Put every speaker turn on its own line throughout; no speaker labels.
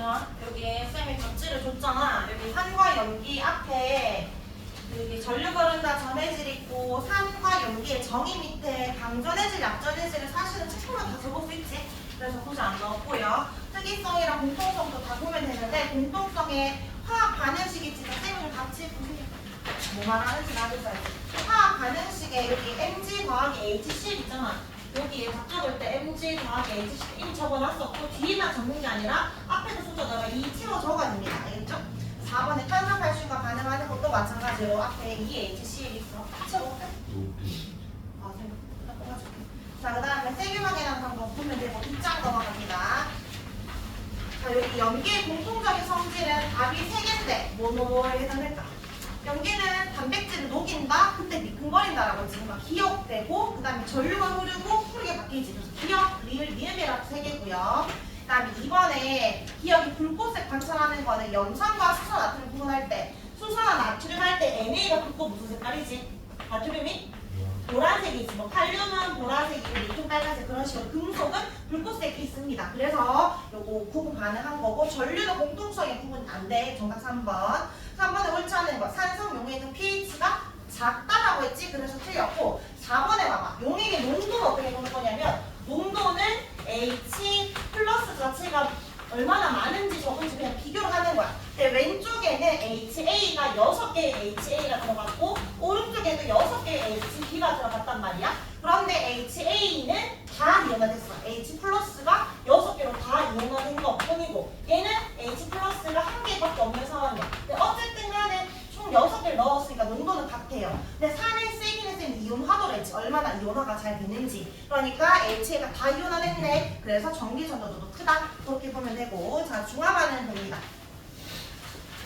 여기 쌤이 덧지를 줬잖아. 여기 산과 연기 앞에 여기 전류 거른다 전해질 있고 산과 연기의 정의 밑에 강전해질 약전해질을 사실은 책으로 다 적을 수 있지. 그래서 굳이 안 넣었고요. 특이성이랑 공통성도 다 보면 되는데 공통성의 화학 반응식이 진짜 쌤이 같이 보세요. 뭐 말하는지 나도 써야지. 화학 반응식에 여기 Mg 더하기 HCl 있잖아. 여기에 다 적을 때 Mg 더하기 HCl 이미 적어놨었고 뒤에만 적는 게 아니라 앞에도 숫자다가 2 채워 적어야 됩니다. 알겠죠? 4번에 탄산칼슘과 반응하는 것도 마찬가지로 앞에 2HCl 있어. 채워볼까? 자, 그 다음에 세균학이라는 방법 보면 되고 2장 넘어갑니다. 자, 여기 연기의 공통적인 성질은 답이 3개인데 뭐뭐뭐에 해당될까? 연기는 단백질을 녹인다, 근데 미끈거린다라고 지금 기억되고 그 다음에 전류가 흐르고 푸르게 바뀌지. 그래서 기억, 리을, 니은이라고 3개고요. 그 다음에 2번에 기억이 불꽃색 관찰하는 거는 염산과 수소, 나트륨 구분할 때 수소나 나트륨 할 때 NA가 불꽃 무슨 색깔이지? 나트륨이? 보라색이지. 뭐 칼륨은 보라색이고 리튬 빨간색 그런 식으로 금속은 불꽃색이 있습니다. 그래서 요거 구분 가능한 거고 전류는 공통성의 구분 안 돼. 정답 3번. 3번에 옳지 않은 거. 산성 용액은 pH가 작다라고 했지. 그래서 틀렸고 4번에 봐봐. 용액의 농도는 어떻게 보는 거냐면 농도는 H 플러스 자체가 얼마나 많은지 적은지 그냥 비교를 하는 거야. 근데 왼쪽에는 HA가 6개의 HA가 들어갔고 오른쪽에도 6개의 HB가 들어갔단 말이야. 그런데 HA는 다 이온화됐어. H 플러스가 6개로 다 이온화된 것 뿐이고 얘는 H 플러스가 1개밖에 없는 상황이야. 근데 어쨌든 간에 총 6개를 넣었으니까 농도는 같아요. 근데 산의 세기는 쌤 이온화도를 했지. 얼마나 이온화가 잘 되는지. 그러니까 HA가 다 이온화됐네. 그래서 전기 전도도 크다. 그렇게 보면 되고. 자, 중화반응은 됩니다.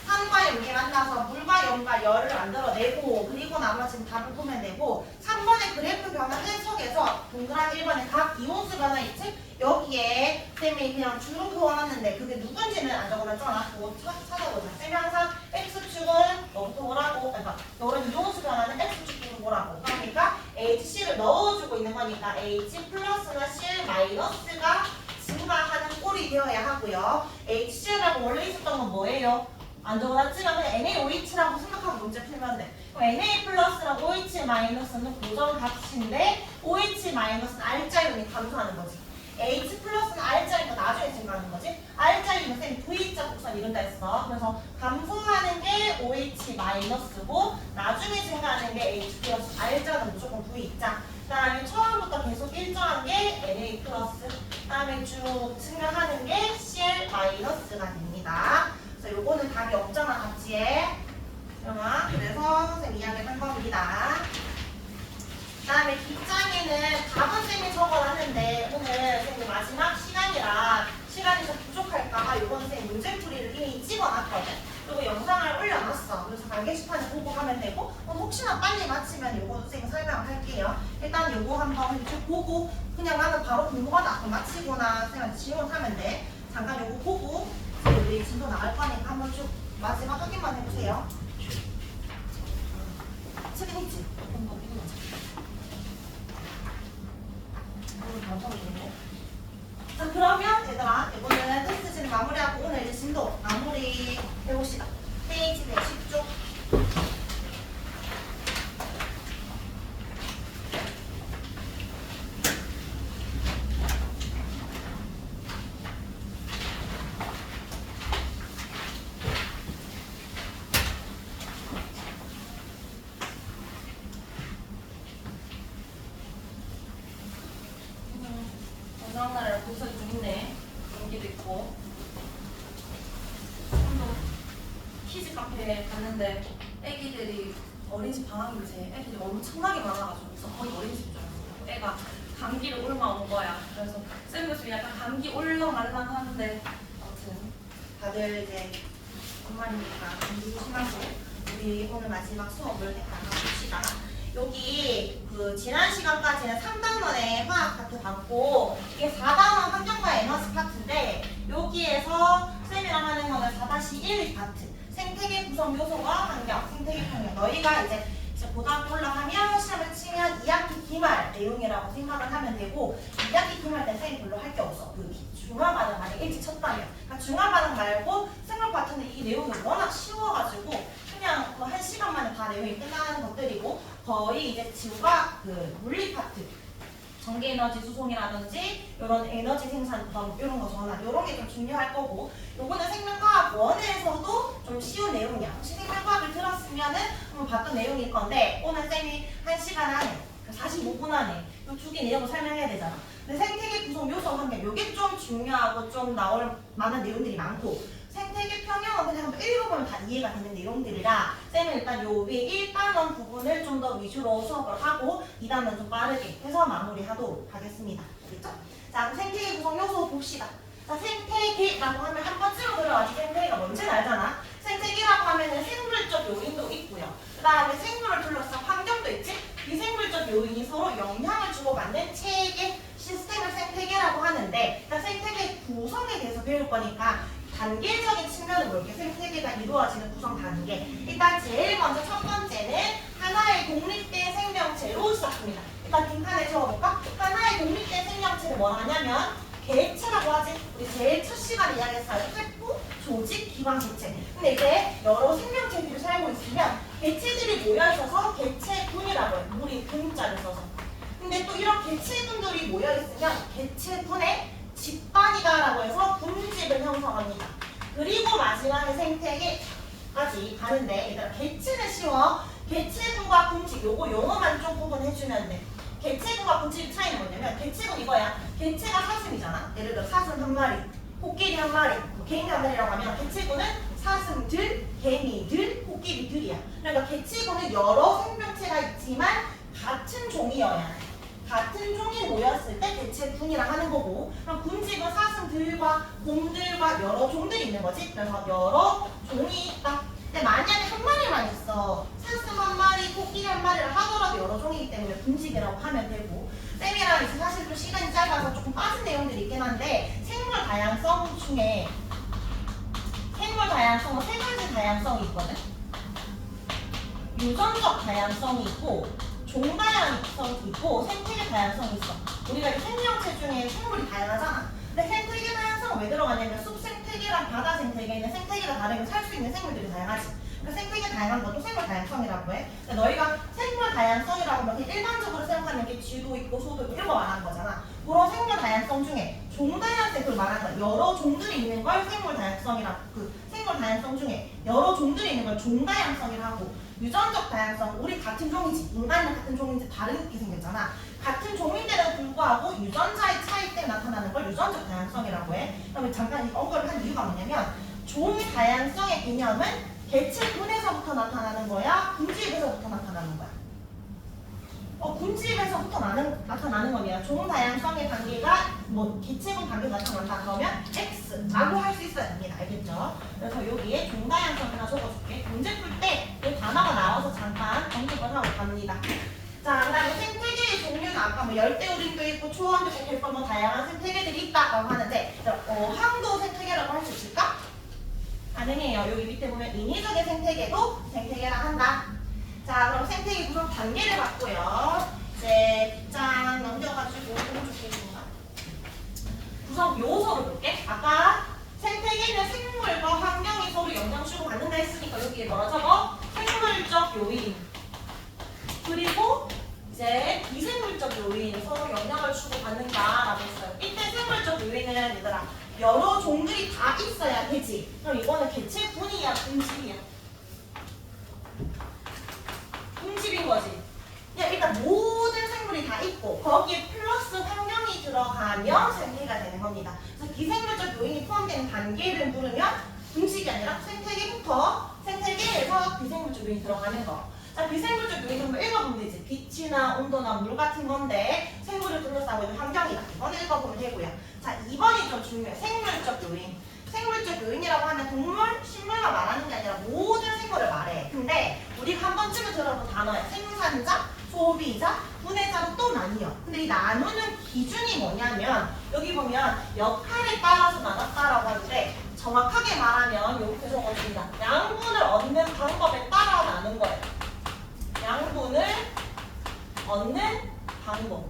산과 연기 만나서 물과 염과 열을 만들어내고 그리고 나머지는 답을 보면 되고 3번의 그래프 변화 해석에서 동그라미 1번에 각 이온수 변화 있지? 여기에 쌤이 그냥 주름 그어놨는데 그게 누군지는 안 적어놨잖아. 그거 찾아보자. 쌤이 항상 X축은 너부터 뭐라고 그러니까 너는 이온수 변화는 X축은 뭐라고 그러니까 HC를 넣어주고 있는 거니까 H 플러스나 Cl 마이너스가 증가하는 꼴이 되어야 하고요. HCl라고 원래 있었던 건 뭐예요? 안 적어놨지만 그냥 NaOH라고 생각하고 문제 풀면 돼. 그럼 Na 플러스랑 OH 마이너스는 고정값인데 OH 마이너스는 R자이온이 감소하는 거지. H 플러스는 R자이온이 나중에 증가하는 거지. R자이온은 쌤이 V자 곡선 이룬다 했어. 그래서 감소하는 게 OH 마이너스고 나중에 증가하는 게 H 플러스. R자는 무조건 V자. 그 다음에 처음부터 계속 일정한 게 Na 플러스. 그 다음에 쭉 증가하는 게 Cl 마이너스가 됩니다. 요거는 답이 없잖아, 답지에. 그래서 선생님 이야기를 한 겁니다. 그 다음에 뒷장에는 답은 쌤이 적어놨는데 오늘 쌤이 마지막 시간이라 시간이 좀 부족할까봐 요건 쌤 문제풀이를 이미 찍어놨거든. 그리고 영상을 올려놨어. 그래서 갈 게시판에 보고 하면 되고 혹시나 빨리 마치면 요거 쌤이 설명을 할게요. 일단 요거 한번 쭉 보고 그냥 나는 바로 궁금하다. 그럼 마치거나 쌤한테 질문하면 돼. 잠깐 요거 보고 우리 진도 나갈 거니까 한번 쭉 마지막 확인만 해보세요. 책은 있지? 자, 그러면 얘들아 이거는 테스트지는 마무리하고 오늘 이제 진도 마무리 해봅시다. 페이지 110쪽. 다음날에 분석이 좀 있네. 연기도 있고. 키즈 카페에 갔는데 애기들이 어린이집 방학인지 애기들이 엄청나게 많아가지고 그래서 거의 어린이집 줄 알았어. 애가 감기를 옮아온 거야. 그래서 쌤 교수님 약간 감기 올라말랑 하는데 아무튼 다들 이제 엄마니까 감기 조심하고 우리 오늘 마지막 수업을 나가봅시다. 여기 그 지난 시간까지는 3단원의 화학 파트 봤고 이게 4단원 환경과 에너지 파트인데 여기에서 쌤이랑 하는 거는 4-1 파트 생태계 구성 요소와 환경, 생태계 환경 너희가 이제 이제 고등학교 올라가면 시험을 치면 2학기 기말 내용이라고 생각을 하면 되고 2학기 기말 때는 쌤이 별로 할 게 없어. 그 중간반응 만약 일찍 쳤다면. 그러니까 중간반응 말고 생물 파트는 이 내용이 워낙 쉬워가지고 그냥 뭐 1시간 만에 다 내용이 끝나는 것들이고 거의 이제 지구과 그 물리 파트 전기 에너지 수송이라든지 이런 에너지 생산법 이런 거 전환 이런 게 좀 중요할 거고 요거는 생명과학 1에서도 좀 쉬운 내용이야. 혹시 생명과학을 들었으면은 한번 봤던 내용일 건데 오늘 쌤이 1시간 안에 45분 안에 이 두 개 내용을 설명해야 되잖아. 근데 생태계 구성 요소 환경 요게 좀 중요하고 좀 나올 만한 내용들이 많고 생태계 평형은 그냥 한번 읽어보면 다 이해가 되는 내용들이라 쌤은 일단 요 위에 1단원 부분을 좀 더 위주로 수업을 하고 2단원 좀 빠르게 해서 마무리하도록 하겠습니다. 알겠죠? 자, 그럼 생태계 구성 요소 봅시다. 자, 생태계라고 하면 한 번쯤은 들어와서 생태계가 뭔지는 알잖아. 생태계라고 하면은 생물적 요인도 있고요. 그 다음에 생물을 둘러싼 환경도 있지. 비생물적 요인이 서로 영향을 주고받는 체계 시스템을 생태계라고 하는데 일단 생태계 구성에 대해서 배울 거니까 단계적인 측면을 볼게. 생태계가 이루어지는 구성 단계. 일단 제일 먼저 첫 번째는 하나의 독립된 생명체로 시작합니다. 일단 빈칸에 적어볼까? 하나의 독립된 생명체를 뭐라 하냐면 개체라고 하지. 우리 제일 첫 시간에 이야기했어요. 세포, 조직, 기관, 개체. 근데 이제 여러 생명체들이 살고 있으면 개체들이 모여있어서 개체군이라고 해요. 우리 근자를 써서. 근데 또 이런 개체군들이 모여있으면 개체군의 집단이다라고 해서 군집을 형성합니다. 그리고 마지막에 생태계까지 가는데 얘들아 개체는 쉬워. 개체군과 군집 요거 용어만 좀 구분해주면 돼. 개체군과 군집의 차이는 뭐냐면 개체군 이거야. 개체가 사슴이잖아. 예를 들어 사슴 한 마리, 코끼리 한 마리, 개미 한 마리라고 하면 개체군은 사슴들, 개미들, 코끼리들이야. 그러니까 개체군은 여러 생명체가 있지만 같은 종이어야 해. 같은 종이 모였을 때 개체군이라 하는 거고 그럼 군집은 사슴들과 곰들과 여러 종들이 있는 거지. 그래서 여러 종이 있다. 근데 만약에 한 마리만 있어. 사슴 한 마리, 코끼리 한 마리를 하더라도 여러 종이기 때문에 군집이라고 하면 되고 쌤이랑 이제 사실 좀 시간이 짧아서 조금 빠진 내용들이 있긴 한데 생물 다양성 중에 생물 다양성은 세 가지 다양성이 있거든. 유전적 다양성이 있고 종다양성이 있고 생태계 다양성이 있어. 우리가 이 생명체 중에 생물이 다양하잖아. 근데 생태계 다양성은 왜 들어가냐면 숲 생태계랑 바다 생태계는 생태계가 다르면 살 수 있는 생물들이 다양하지. 그러니까 생태계 다양한 것도 생물 다양성이라고 해. 근데 너희가 생물 다양성이라고 하면 일반적으로 생각하는 게 쥐도 있고 소도 있고 이런 거 말하는 거잖아. 그런 생물 다양성 중에 종다양성 그걸 말하는 거야. 여러 종들이 있는 걸 생물 다양성이라고 생물 다양성 중에 여러 종들이 있는 걸 종다양성이라고 유전적 다양성, 우리 같은 종이지, 인간이랑 같은 종인지 다르게 생겼잖아. 같은 종인데도 불구하고 유전자의 차이 때문에 나타나는 걸 유전적 다양성이라고 해. 그럼 잠깐 이 언급을 한 이유가 뭐냐면 종 다양성의 개념은 개체군에서부터 나타나는 거야? 군집에서부터 나타나는 거야? 군집에서부터 나타나는 겁니다. 종 다양성의 단계가 뭐 개체군 단계가 나타난다 그러면 X라고 할 수 있어야 됩니다. 알겠죠? 그래서 여기에 종 다양성 하나 적어줄게. 문제 풀 때 이 단어가 나와서 잠깐 정립을 하고 갑니다. 자, 그 다음에 생태계의 종류는 아까 뭐 열대우림도 있고 초원도 있고 뭐 다양한 생태계들이 있다고 하는데 어항도 생태계라고 할 수 있을까? 가능해요. 여기 밑에 보면 인위적인 생태계도 생태계라 한다. 자, 그럼 생태계 구성 단계를 봤고요. 이제 짠 넘겨가지고 오른쪽인가 구성 요소를 볼게. 아까 생태계는 생물과 환경이 서로 영향 주고 받는다 했으니까 여기에 뭐라 적어? 생물적 요인. 그리고 이제 비생물적 요인 서로 영향을 주고 받는다라고 했어요. 이때 생물적 요인은 얘들아 여러 종들이 다 있어야 되지. 그럼 이거는 개체군이야, 군집이야? 군집인 거지. 그냥 일단 모든 생물이 다 있고 거기에 플러스 환경이 들어가면 생태계가 되는 겁니다. 그래서 비생물적 요인이 포함되는 단계를 부르면 군집이 아니라 생태계에서 비생물적 요인이 들어가는 거. 자, 비생물적 요인 한번 읽어보면 되지. 빛이나 온도나 물 같은 건데 생물을 둘러싸고 있는 환경이다. 이건 읽어보면 되고요. 자, 2번이 좀 중요해. 생물적 요인. 생물적 요인이라고 하면 동물, 식물만 말하는 게 아니라 모든 생물을 말해. 근데 우리가 한 번쯤은 들어본 단어야. 생산자, 소비자, 분해자로 또 나뉘어. 근데 이 나누는 기준이 뭐냐면 여기 보면 역할에 따라서 나눴다라고 하는데 정확하게 말하면 여기 적어줍니다. 양분을 얻는 방법에 따라 나눈 거예요. 양분을 얻는 방법.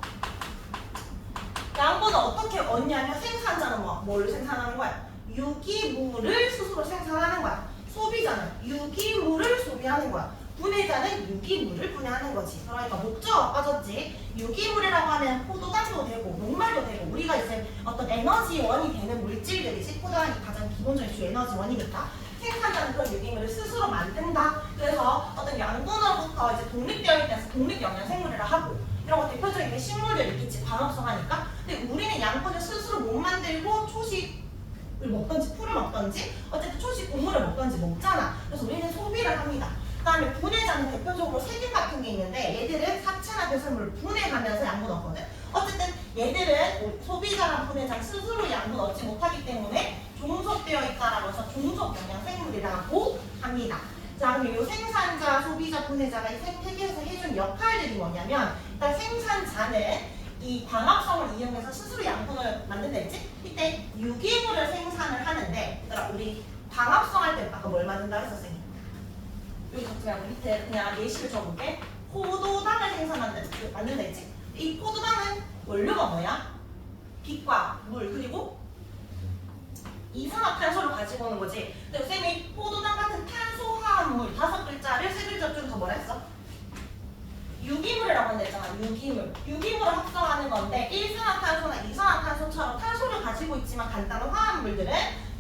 양분을 어떻게 얻냐면 생산자는 뭘 생산하는 거야? 유기물을 스스로 생산하는 거야. 소비자는 유기물을 소비하는 거야. 분해자는 유기물을 분해하는 거지. 그러니까 목적어가 빠졌지. 유기물이라고 하면 포도당도 되고 녹말도 되고 우리가 이제 어떤 에너지원이 되는 물질들이지. 포도당이 가장 기본적인 주 에너지원이니까 생산자는 그런 유기물을 스스로 만든다. 그래서 어떤 양분으로부터 이제 독립되어 있는 독립영양생물이라 하고 이런 거 대표적인 게 식물들 있겠지. 광합성하니까. 근데 우리는 양분을 스스로 못 만들고 초식을 먹던지 풀을 먹던지 어쨌든 초식 곡물을 먹던지 먹잖아. 그래서 우리는 소비를 합니다. 그 다음에 분해자는 대표적으로 세균 같은 게 있는데 얘들은 사체나 배설물을 분해하면서 양분 얻거든. 어쨌든 얘들은 소비자랑 분해자 스스로 양분 얻지 못하기 때문에 종속되어 있다라고 해서 종속영양생물이라고 합니다. 자, 그럼 이 생산자, 소비자, 분해자가 이 세계에서 해준 역할들이 뭐냐면 일단 생산자는 이 광합성을 이용해서 스스로 양분을 만든다 했지? 이때 유기물을 생산을 하는데 얘들아 우리 광합성 할 때 아까 뭘 만든다 했어 선생님? 여기 적지 말고 밑에 그냥 예시를 줘볼게. 포도당을 만든다 했지? 이 포도당은 원료가 뭐야? 빛과 물 그리고 이산화탄소를 가지고 오는 거지. 근데 쌤이 포도당 같은 탄소화합물 5글자를 3글자 줄여서 뭐라 했어? 유기물이라고 한댔잖아. 유기물. 유기물을 합성하는 건데 일산화탄소나 이산화탄소처럼 탄소를 가지고 있지만 간단한 화합물들은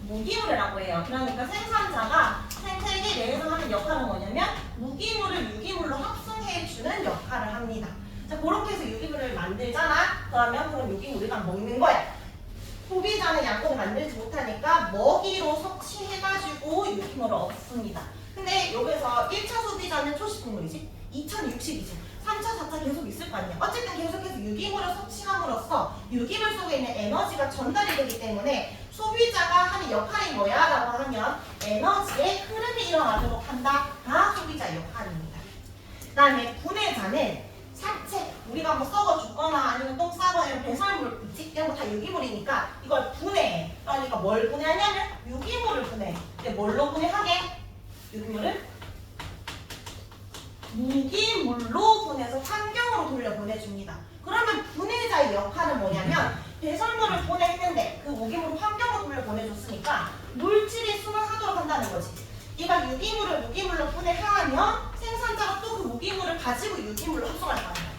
무기물이라고 해요. 그러니까 생산자가 생태계 내에서 하는 역할은 뭐냐면 무기물을 유기물로 합성해주는 역할을 합니다. 자, 그렇게 해서 유기물을 만들잖아. 그럼 유기물 우리가 먹는 거야. 소비자는 양분을 만들지 못하니까 먹이로 섭취해가지고 유기물을 얻습니다. 근데 여기서 1차 소비자는 초식동물이지, 2차는 육식이지, 3차, 4차 계속 있을 거 아니야. 어쨌든 계속해서 유기물을 섭취함으로써 유기물 속에 있는 에너지가 전달이 되기 때문에 소비자가 하는 역할이 뭐야? 라고 하면 에너지의 흐름이 일어나도록 한다가 소비자의 역할입니다. 그 다음에 분해자는 사체, 우리가 뭐 썩어 죽거나 아니면 똥 싸거나 이런 배설물, 이런 거 다 유기물이니까 이걸 분해해. 그러니까 뭘 분해하냐면 유기물을 분해해. 근데 뭘로 분해하게? 유기물을 무기물로 분해서 환경으로 돌려보내줍니다. 그러면 분해자의 역할은 뭐냐면 배설물을 분해했는데 그 무기물을 환경으로 돌려보내줬으니까 물질이 순환하도록 한다는 거지. 얘가 유기물을 무기물로 분해하면 생산자가 또 그 무기물을 가지고 유기물로 합성할 거 아니야.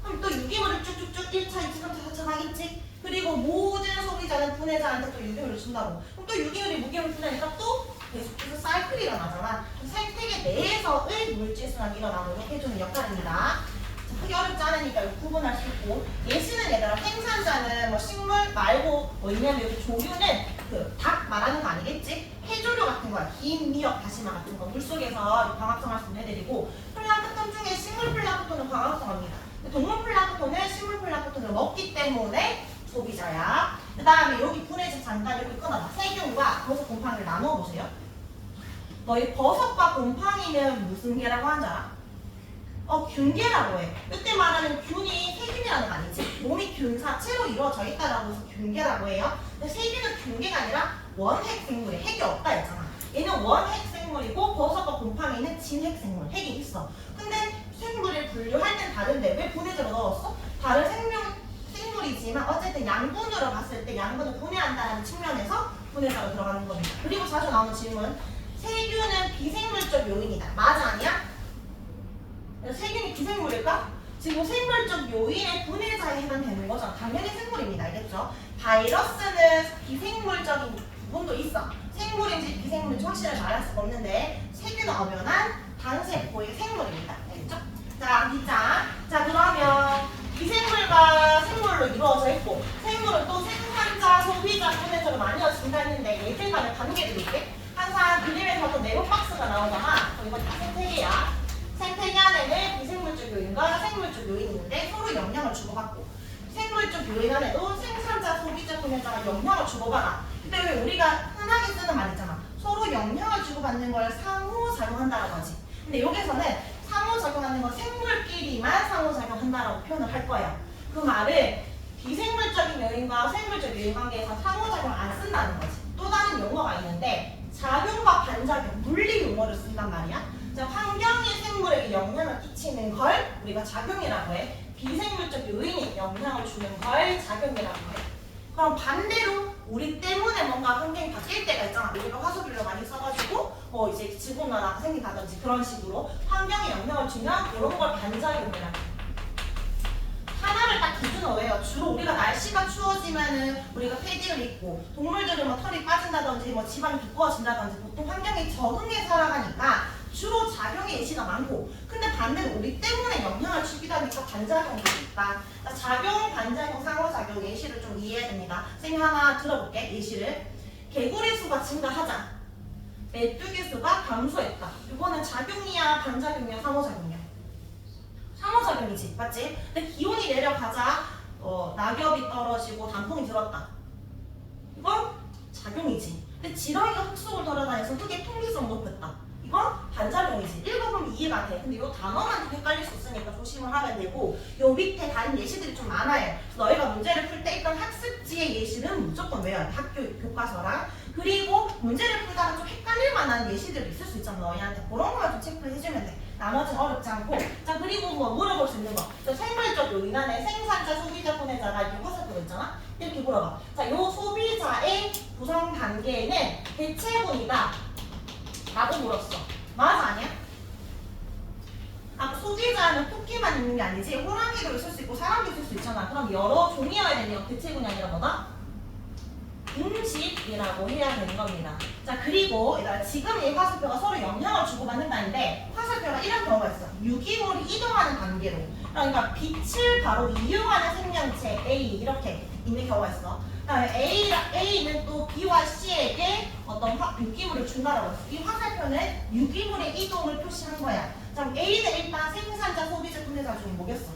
그럼 또 유기물을 쭉쭉쭉 1차, 2차, 3차, 4차 하겠지? 그리고 모든 소비자는 분해자한테 또 유기물을 준다고. 그럼 또 유기물이 무기물을 분해하니까 또 계속해서 사이클이 일어나잖아. 생태계 내에서의 물질 순환이 일어나도록 해주는 역할입니다. 자, 크게 어렵지 않으니까 구분할 수 있고. 예시는 얘들아 생산자는 뭐 식물 말고 뭐 있냐면 여기 조류는 그 닭 말하는 거 아니겠지? 해조류 같은 거야. 김, 미역, 다시마 같은 거 물속에서 광합성할 수 있는 애들이고, 플랑크톤 중에 식물 플랑크톤은 광합성합니다. 동물 플랑크톤은 식물 플랑크톤을 먹기 때문에 소비자야. 그 다음에 여기 분해자 잠깐 이렇게 끊어봐. 세균과 버섯 곰팡이를 나누어 보세요. 너희 버섯과 곰팡이는 무슨 개라고 하는 줄 알아? 균계라고 해. 이때 말하는 균이 세균이라는 거 아니지? 몸이 균사체로 이루어져 있다라고 해서 균계라고 해요. 근데 세균은 균계가 아니라 원핵 생물에 핵이 없다 했잖아. 얘는 원핵 생물이고 버섯과 곰팡이는 진핵 생물, 핵이 있어. 근데 생물을 분류할 땐 다른데 왜 분해자로 넣었어? 다른 생물이지만 어쨌든 양분으로 봤을 때 양분을 분해한다는 측면에서 분해자로 들어가는 겁니다. 그리고 자주 나오는 질문, 세균은 비생물적 요인이다. 맞아 아니야? 세균이 비생물일까? 지금 생물적 요인의 분해자에 해당되는 거죠. 당연히 생물입니다. 알겠죠? 바이러스는 비생물적인 부분도 있어. 생물인지 비생물인지 확실히 말할 수가 없는데 세균은 엄연한 단세포의 생물입니다. 알겠죠? 자, 기자. 자, 그러면 비생물과 생물로 이루어져 있고 생물은 또 생산자, 소비자, 분해자로 나뉘어진다 했는데 얘들 간의 관계도 있게 항상 그림에서도 네모 박스가 나오잖아. 이건 다 생태계야. 생태계 안에는 비생물적 요인과 생물적 요인이 있는데 서로 영향을 주고받고, 생물적 요인 안에도 생산자, 소비자, 분해자가 영향을 주고받아. 근데 왜 우리가 흔하게 쓰는 말 있잖아. 서로 영향을 주고받는 걸 상호작용한다라고 하지. 근데 여기서는 상호작용하는 건 생물끼리만 상호작용한다라고 표현을 할 거예요. 그 말은 비생물적인 요인과 생물적 요인 관계에서 상호작용을 안 쓴다는 거지. 또 다른 용어가 있는데 작용과 반작용, 물리 용어를 쓴단 말이야. 자, 환경이 생물에게 영향을 끼치는 걸 우리가 작용이라고 해. 비생물적 요인이 영향을 주는 걸 작용이라고 해. 그럼 반대로 우리 때문에 뭔가 환경이 바뀔 때가 있잖아. 우리가 화석연료 많이 써가지고 뭐 이제 지구온난화가 생긴다든지 그런 식으로 환경에 영향을 주면 그런 걸 반작용이라고 해. 하나를 딱 기준으로 해요. 주로 우리가 날씨가 추워지면은 우리가 패딩을 입고 동물들은 뭐 털이 빠진다든지 뭐 지방이 두꺼워진다든지 보통 환경에 적응해 살아가니까 주로 작용의 예시가 많고, 근데 반대로 우리 때문에 영향을 주기도 하니까 반작용도 있다. 작용, 반작용, 상호작용 예시를 좀 이해해야 됩니다. 선생님 하나 들어볼게. 예시를. 개구리 수가 증가하자 메뚜기 수가 감소했다. 이거는 작용이야, 반작용이야, 상호작용이야? 상호작용이지, 맞지? 근데 기온이 내려가자 낙엽이 떨어지고 단풍이 들었다. 이건 작용이지. 근데 지렁이가 흙속을 돌아다녀서 흙의 통기성 높였다. 이건 반작용이지. 읽어보면 이해가 돼. 근데 이 단어만 좀 헷갈릴 수 있으니까 조심을 하면 되고, 요 밑에 다른 예시들이 좀 많아요. 그래서 너희가 문제를 풀 때 일단 학습지의 예시는 무조건 외워야 돼. 학교 교과서랑. 그리고 문제를 풀다가 좀 헷갈릴 만한 예시들이 있을 수 있잖아. 너희한테 그런 거만 좀 체크를 해주면 돼. 나머지는 어렵지 않고. 자, 그리고 뭐 물어볼 수 있는 거. 생물적 요인 안에 생산자, 소비자, 보내자가 이렇게 화살표가 있잖아. 이렇게 물어봐. 자, 요 소비자의 구성 단계에는 대체군이다 라고 물었어. 맞아, 아니야? 아, 소비자는 토끼만 있는 게 아니지. 호랑이도 있을 수 있고 사람도 있을 수 있잖아. 그럼 여러 종이어야 되네요. 대체군이 아니라 뭐다? 음식이라고 해야 되는 겁니다. 자, 그리고 지금 이 화살표가 서로 영향을 주고받는다는데 화살표가 이런 경우가 있어. 유기물이 이동하는 단계로. 그러니까 빛을 바로 이용하는 생명체 A 이렇게 있는 경우가 있어. A는 또 B와 C에게 어떤 유기물을 준다라고 했어. 이 화살표는 유기물의 이동을 표시한 거야. 자, A는 일단 생산자, 소비자, 분해자 중에 뭐겠어?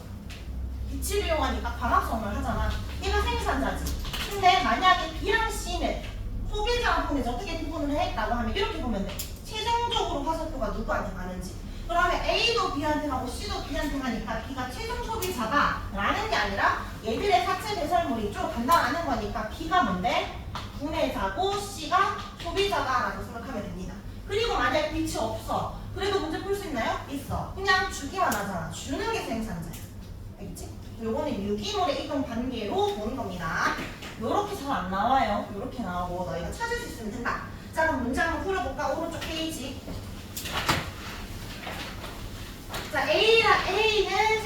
빛을 이용하니까 광합성을 하잖아. 얘가 생산자지. 근데 만약에 B랑 C는 소비자랑 분해자 어떻게 구분을 했다고 하면 이렇게 보면 돼. 최종적으로 화살표가 누구한테 가는지. 그러면 A도 B한테 가고 C도 B한테 가니까 B가 최종 소비자다 라는 게 아니라 얘들의 사체 배설물이 쭉 감당하는 거니까 B가 뭔데? 분해자고 C가 소비자다 라고 생각하면 됩니다. 그리고 만약에 빛이 없어. 그래도 문제 풀 수 있나요? 있어. 그냥 주기만 하잖아. 주는 게 생산자야. 알겠지? 요거는 유기물의 이동 단계로 보는 겁니다. 요렇게 잘 안 나와요. 요렇게 나오고 너희가 찾을 수 있으면 된다. 자, 그럼 문제 한번 풀어볼까? 오른쪽 페이지. 자, A는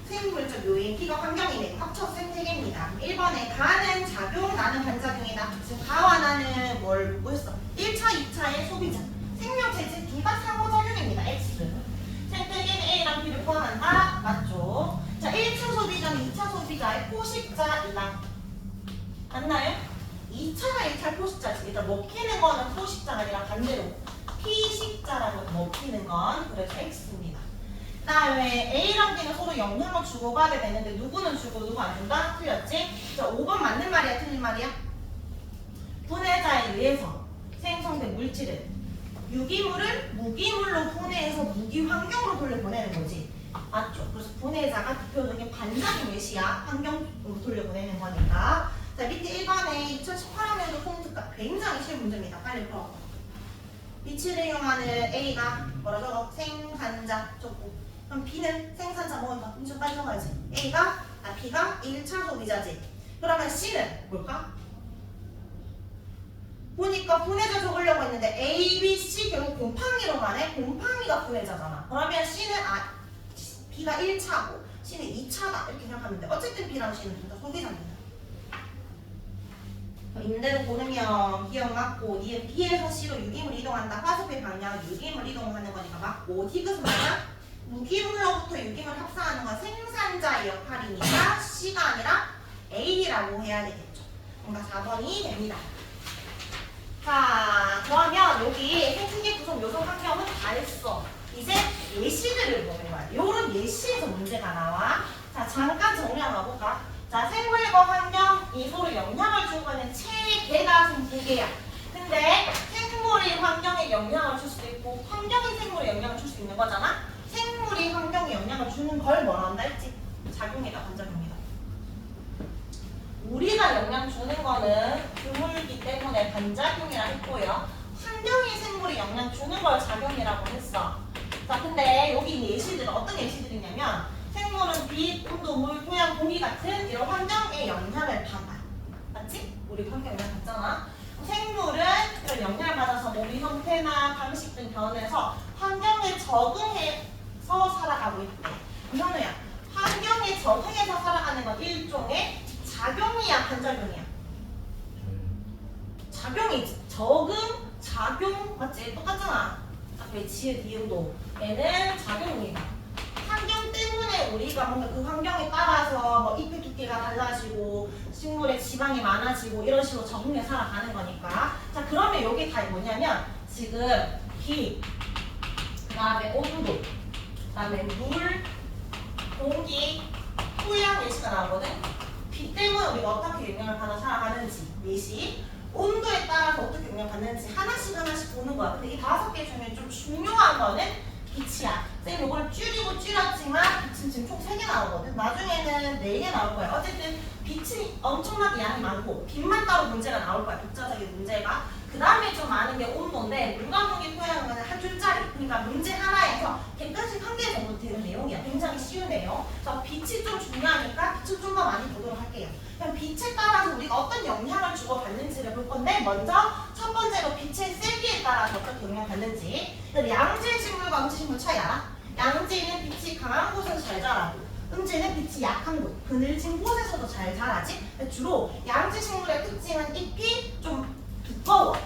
생물적 요인, B가 환경이네. 합쳐서 생태계입니다. 1번에 가는 작용, 나는 반작용이다. 지금 가와 나는 뭘 묻고 있어? 1차, 2차의 소비자. 생명체지 둘 다 상호작용입니다. X. 생태계는 A랑 B를 포함한다. 맞죠? 자, 1차 소비자는 2차 소비자의 포식자이다. 맞나요? 2차가 1차 포식자지. 일단 먹히는 거는 포식자가 아니라 반대로 피식자라고 먹히는 건 그래서 X입니다. 그 다음에 A랑 B는 서로 영향을 주고받아야 되는데 누구는 주고 누구 안 준다? 틀렸지? 자, 5번 맞는 말이야? 틀린 말이야? 분해자에 의해서 생성된 물질은 유기물을 무기물로 분해해서 무기 환경으로 돌려보내는 거지. 맞죠? 그래서 분해자가 대표적인 반작용 예시야. 환경으로 돌려보내는 거니까. 자, 밑에 1번에 2018학년도 통특가 굉장히 쉬운 문제입니다. 빨리 풀어. 빛을 이용하는 A가 뭐라 적어? 생산자 적고. 그럼 B는 생산자 뭐니까? 엄청 빨리 적어야지. B가 1차 소비자지. 그러면 C는 뭘까? 보니까 분해자 적으려고 했는데 A, B, C 결국 곰팡이로 가네? 곰팡이가 분해자잖아. 그러면 B가 1차고 C는 2차다 이렇게 생각하면 돼. 어쨌든 B랑 C는 둘 다 소비자입니다. 임대로 고르면 기억 맞고 니은 B에서 C로 유기물 이동한다. 화살표 방향 유기물 이동하는 거니까 맞고 디귿은 뭐야? 무기물로부터 유기물 합성하는 건 생산자의 역할이니까 C가 아니라 A라고 해야 되겠죠. 뭔가 4번이 됩니다. 자, 그러면 여기 생태계 구성 요소 환경은 다 했어. 이제 예시들을 보는 거야. 요런 예시에서 문제가 나와. 자, 잠깐 정리 한번 해볼까? 자, 생물과 환경이 서로 영향을 주고 있는 체계가 좀 두 개야. 근데 생물이 환경에 영향을 줄 수도 있고 환경이 생물에 영향을 줄 수 있는 거잖아? 생물이 환경에 영향을 주는 걸 뭐라 한다 했지? 작용이다, 반작용이다. 우리가 영향 주는 거는 드물기 때문에 반작용이라 했고요. 환경이 생물에 영향 주는 걸 작용이라고 했어. 자, 근데 여기 있는 예시들은 어떤 예시들이냐면 생물은 빛, 온도, 물, 토양, 공기 같은 이런 환경의 영향을 받아. 맞지? 우리 환경 영향 받잖아. 생물은 이런 영향을 받아서 몸의 형태나 방식 등 변해서 환경에 적응해서 살아가고 있대. 현우야, 환경에 적응해서 살아가는 건 일종의 작용이야, 반작용이야? 작용이지. 적응, 작용, 맞지? 똑같잖아. 앞에 지읒, 이음도. 얘는 작용이다. 환경 때문에 우리가 뭔가 그 환경에 따라서 뭐 잎의 두께가 달라지고 식물의 지방이 많아지고 이런 식으로 적응해 살아가는 거니까. 자, 그러면 여기 다 뭐냐면 지금 빛, 그 다음에 온도, 그 다음에 물, 공기, 토양 예시가 나오거든. 빛 때문에 우리가 어떻게 영향을 받아 살아가는지 예시, 온도에 따라서 어떻게 영향받는지 하나씩 보는 거야. 근데 이 5개 중에 좀 중요한 거는 빛이야. 쌤 이걸 줄였지만 빛은 지금 총 3개 나오거든. 나중에는 4개 나올 거야. 어쨌든 빛이 엄청나게 양이 많고 빛만 따로 문제가 나올 거야. 독자적인 문제가. 그 다음에 좀 많은 게 온도인데 물과 공기 토양은 한 줄짜리. 그러니까 문제 하나에서 객관식 1개 정도 되는 내용이야. 굉장히 쉬운 내용. 그래서 빛이 좀 중요하니까 빛을 좀 더 많이 보도록 할게요. 그럼 빛에 따라서 우리가 어떤 영향을 주고받는지를 볼 건데 먼저 첫 번째로 빛의 세기에 따라서 어떻게 영향받는지. 양질 식물과 음지 식물 차이 알아? 양지는 빛이 강한 곳에서 잘 자라고 음지는 빛이 약한 곳, 그늘진 곳에서도 잘 자라지. 주로 양지 식물의 특징은 잎이 좀 두꺼워.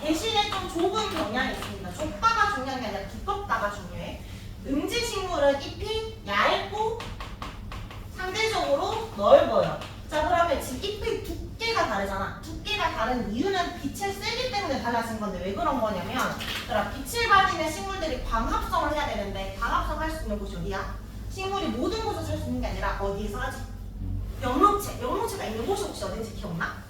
대신에 좀 좁은 경향이 있습니다. 좁다가 중요한 게 아니라 두껍다가 중요해. 음지 식물은 잎이 얇고 상대적으로 넓어요. 자, 그러면 지금 잎의 두께가 다르잖아. 두께가 다른 이유는 빛의 세기 때문에 달라진 건데 왜 그런 거냐면 빛을 받는 식물들이 광합성을 해야 되는데 광합성할 수 있는 곳이 어디야? 식물이 모든 곳에서 살 수 있는 게 아니라 어디에서 하지? 영록체가 있는 곳이 혹시 어딘지 기억나?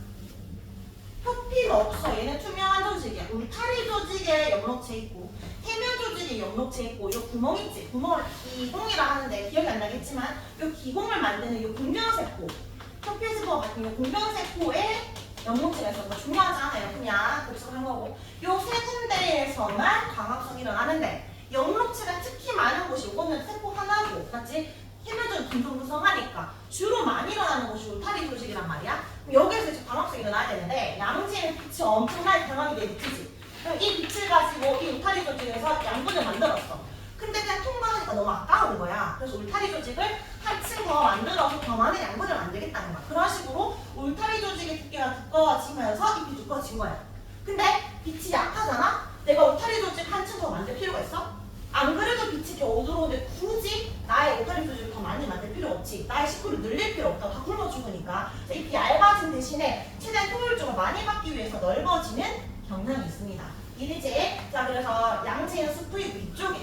표피가 없어. 얘는 투명한 조직이야. 울타리 조직에 영록체 있고 해면 조직에 영록체 있고 이 구멍 있지? 구멍을 기공이라 하는데 기억이 안 나겠지만 이 기공을 만드는 이 공병세포 표피스포 같은 이 공병세포에 영록체가 있어. 중요하지 않아요. 그냥 복습한 거고 이 세 군데에서만 광합성이 일어나는데 영록체가 특히 많은 곳이 이거는 세포 하나고 맞지? 해면적인 금속 구성하니까 주로 많이 일어나는 곳이 울타리 조직이란 말이야. 그럼 여기에서 이제 광합성이 일어나야 되는데 양지에는 빛이 엄청나게 강하게 내비치지. 그럼 이 빛을 가지고 이 울타리 조직에서 양분을 만들었어. 근데 그냥 통과하니까 너무 아까운 거야. 그래서 울타리 조직을 한층 더 만들어서 더 많은 양분을 만들겠다는 거야. 그런 식으로 울타리 조직의 두께가 두꺼워지면서 잎이 두꺼워진 거야. 근데 빛이 약하잖아? 내가 울타리 조직 한층 더 만들 필요가 있어? 안 그래도 빛이 겨우 들어오는데 굳이 나의 울타리 조직을 더 많이 만들 필요 없지. 나의 식구를 늘릴 필요 없다. 다 굶어 죽으니까. 잎이 얇아진 대신에 최대한 효율적으로 많이 받기 위해서 넓어지는 경향이 있습니다. 이제 자 그래서 양지는 숲의 위쪽에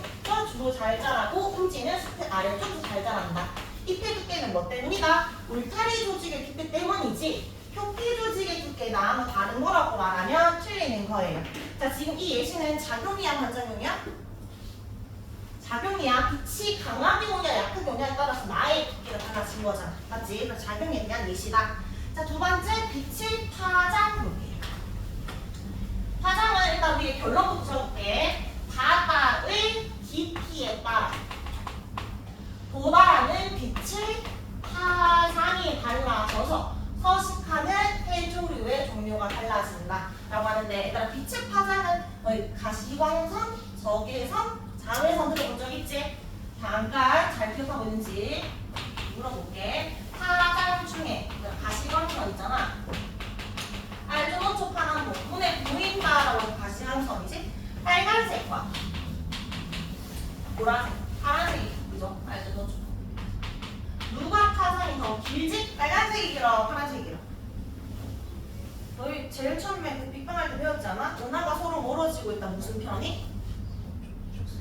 주로 잘 자라고 음지는 숲의 아래쪽에서 잘 자란다. 잎의 두께는 뭐 때문이다? 울타리 조직의 두께 때문이지 표피 조직의 두께나 뭐 다른 거라고 말하면 틀리는 거예요. 자 지금 이 예시는 작용이야 반작용이야? 작용이야. 빛이 강하게 오냐 약하게 오냐에 따라서 나의 두께가 달라진 거잖아. 맞지? 그래서 작용에 대한 예시다. 자, 두 번째 빛의 파장 볼게요. 파장은 일단 우리 결론부터 적을게. 바다의 깊이에 따라 도달하는 빛의 파장이 달라져서 서식하는 해조류의 종류가 달라진다 라고 하는데 일단 빛의 파장은 가시광선, 적외선, 자외선 들어본 적 있지? 잠깐 잘 기억하고 있는지 물어볼게. 파장 중에 가시광선 있잖아. 알조노초 파란보 눈에 보인다라고 가시광선이지? 빨간색과 보라색, 파란색이 그죠? 알조노초. 누가 파장이 더 길지? 빨간색이 길어, 파란색이 길어? 너희 제일 처음에 그 빅방할 때 배웠지 않아? 은하가 서로 멀어지고 있다 무슨 편이?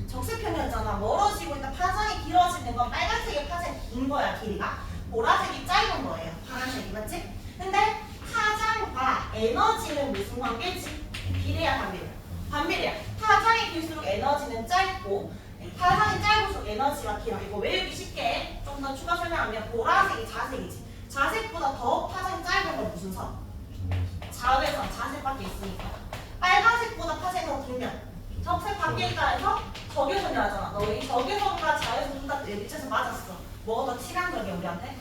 적세편이었잖아. 멀어지고 있다. 파장이 길어지는 건 빨간색의 파장이 긴 거야. 길이가. 보라색이 짧은 거예요. 파란색이 맞지? 근데 파장과 에너지는 무슨 관계지? 비례야 반비례야? 반비례야. 파장이 길수록 에너지는 짧고 파장이 짧을수록 에너지가 길어. 이거 외우기 쉽게 좀 더 추가 설명하면 보라색이 자색이지. 자색보다 더 파장이 짧은 건 무슨 선? 자외선, 자색밖에 있으니까. 적색보다 파생성 길면 적색 바뀔 따라서 적외선이라잖아. 너희 적외선과 자외선 둘 다 내 밑에서 맞았어. 뭐가 더 치명적이야 우리한테?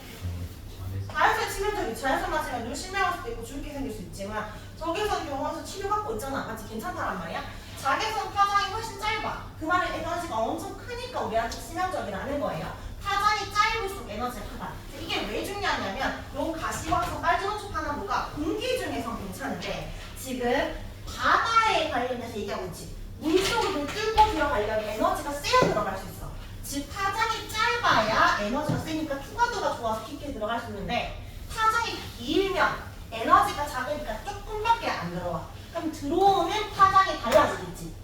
자외선 치명적이. 자외선 맞으면 눈 실명할 수도 있고 주름기 생길 수 있지만 적외선 병원에서 치료받고 있잖아. 맞지? 괜찮다란 말이야. 자외선 파장이 훨씬 짧아. 그 말은 에너지가 엄청 크니까 우리한테 치명적이라는 거예요. 파장이 짧을수록 에너지가 크다. 이게 왜 중요하냐면 요 가시광선 빨주노초 파나보가 공기 중에서 괜찮은데 지금 바다에 관련해서 얘기하고 있지. 물속으로 뚫고 들어가려면 에너지가 세야 들어갈 수 있어. 즉 파장이 짧아야 에너지가 세니까 투과도가 좋아서 깊게 들어갈 수 있는데 파장이 길면 에너지가 작으니까 조금밖에 안 들어와. 그럼 들어오는 파장이 달라지겠지.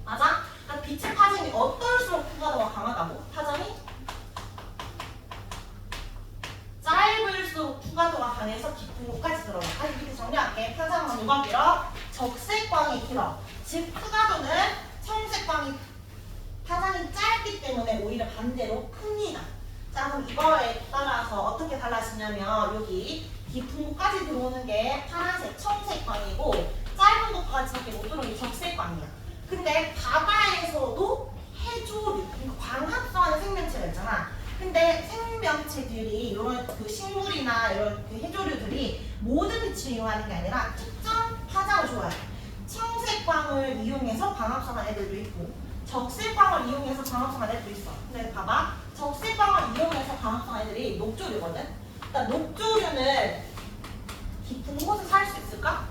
맞아? 그러니까 빛의 파장이 어떨수록 투과도가 강하다고? 파장이 짧을수록 투과도가 강해서 깊은 곳까지 들어가. 다시 이렇게 정리할게. 파장은 누가 길어? 적색광이 길어. 즉 투과도는 청색광이 파장이 짧기 때문에 오히려 반대로 큽니다. 자 그럼 이거에 따라서 어떻게 달라지냐면 여기 깊은 곳까지 들어오는 게 파란색 청색광이고 짧은 곳까지밖에 못 들어오는 게 적색광이야. 근데 바다에서도 해조류, 광합성하는 생명체가 있잖아. 근데 생명체들이 이런 그 식물이나 이런 그 해조류들이 모든 빛을 이용하는 게 아니라 특정 파장을 좋아해. 청색광을 이용해서 광합성한 애들도 있고 적색광을 이용해서 광합성한 애들도 있어. 근데 봐봐. 적색광을 이용해서 광합성한 애들이 녹조류거든. 그러니까 녹조류는 깊은 곳에 살 수 있을까?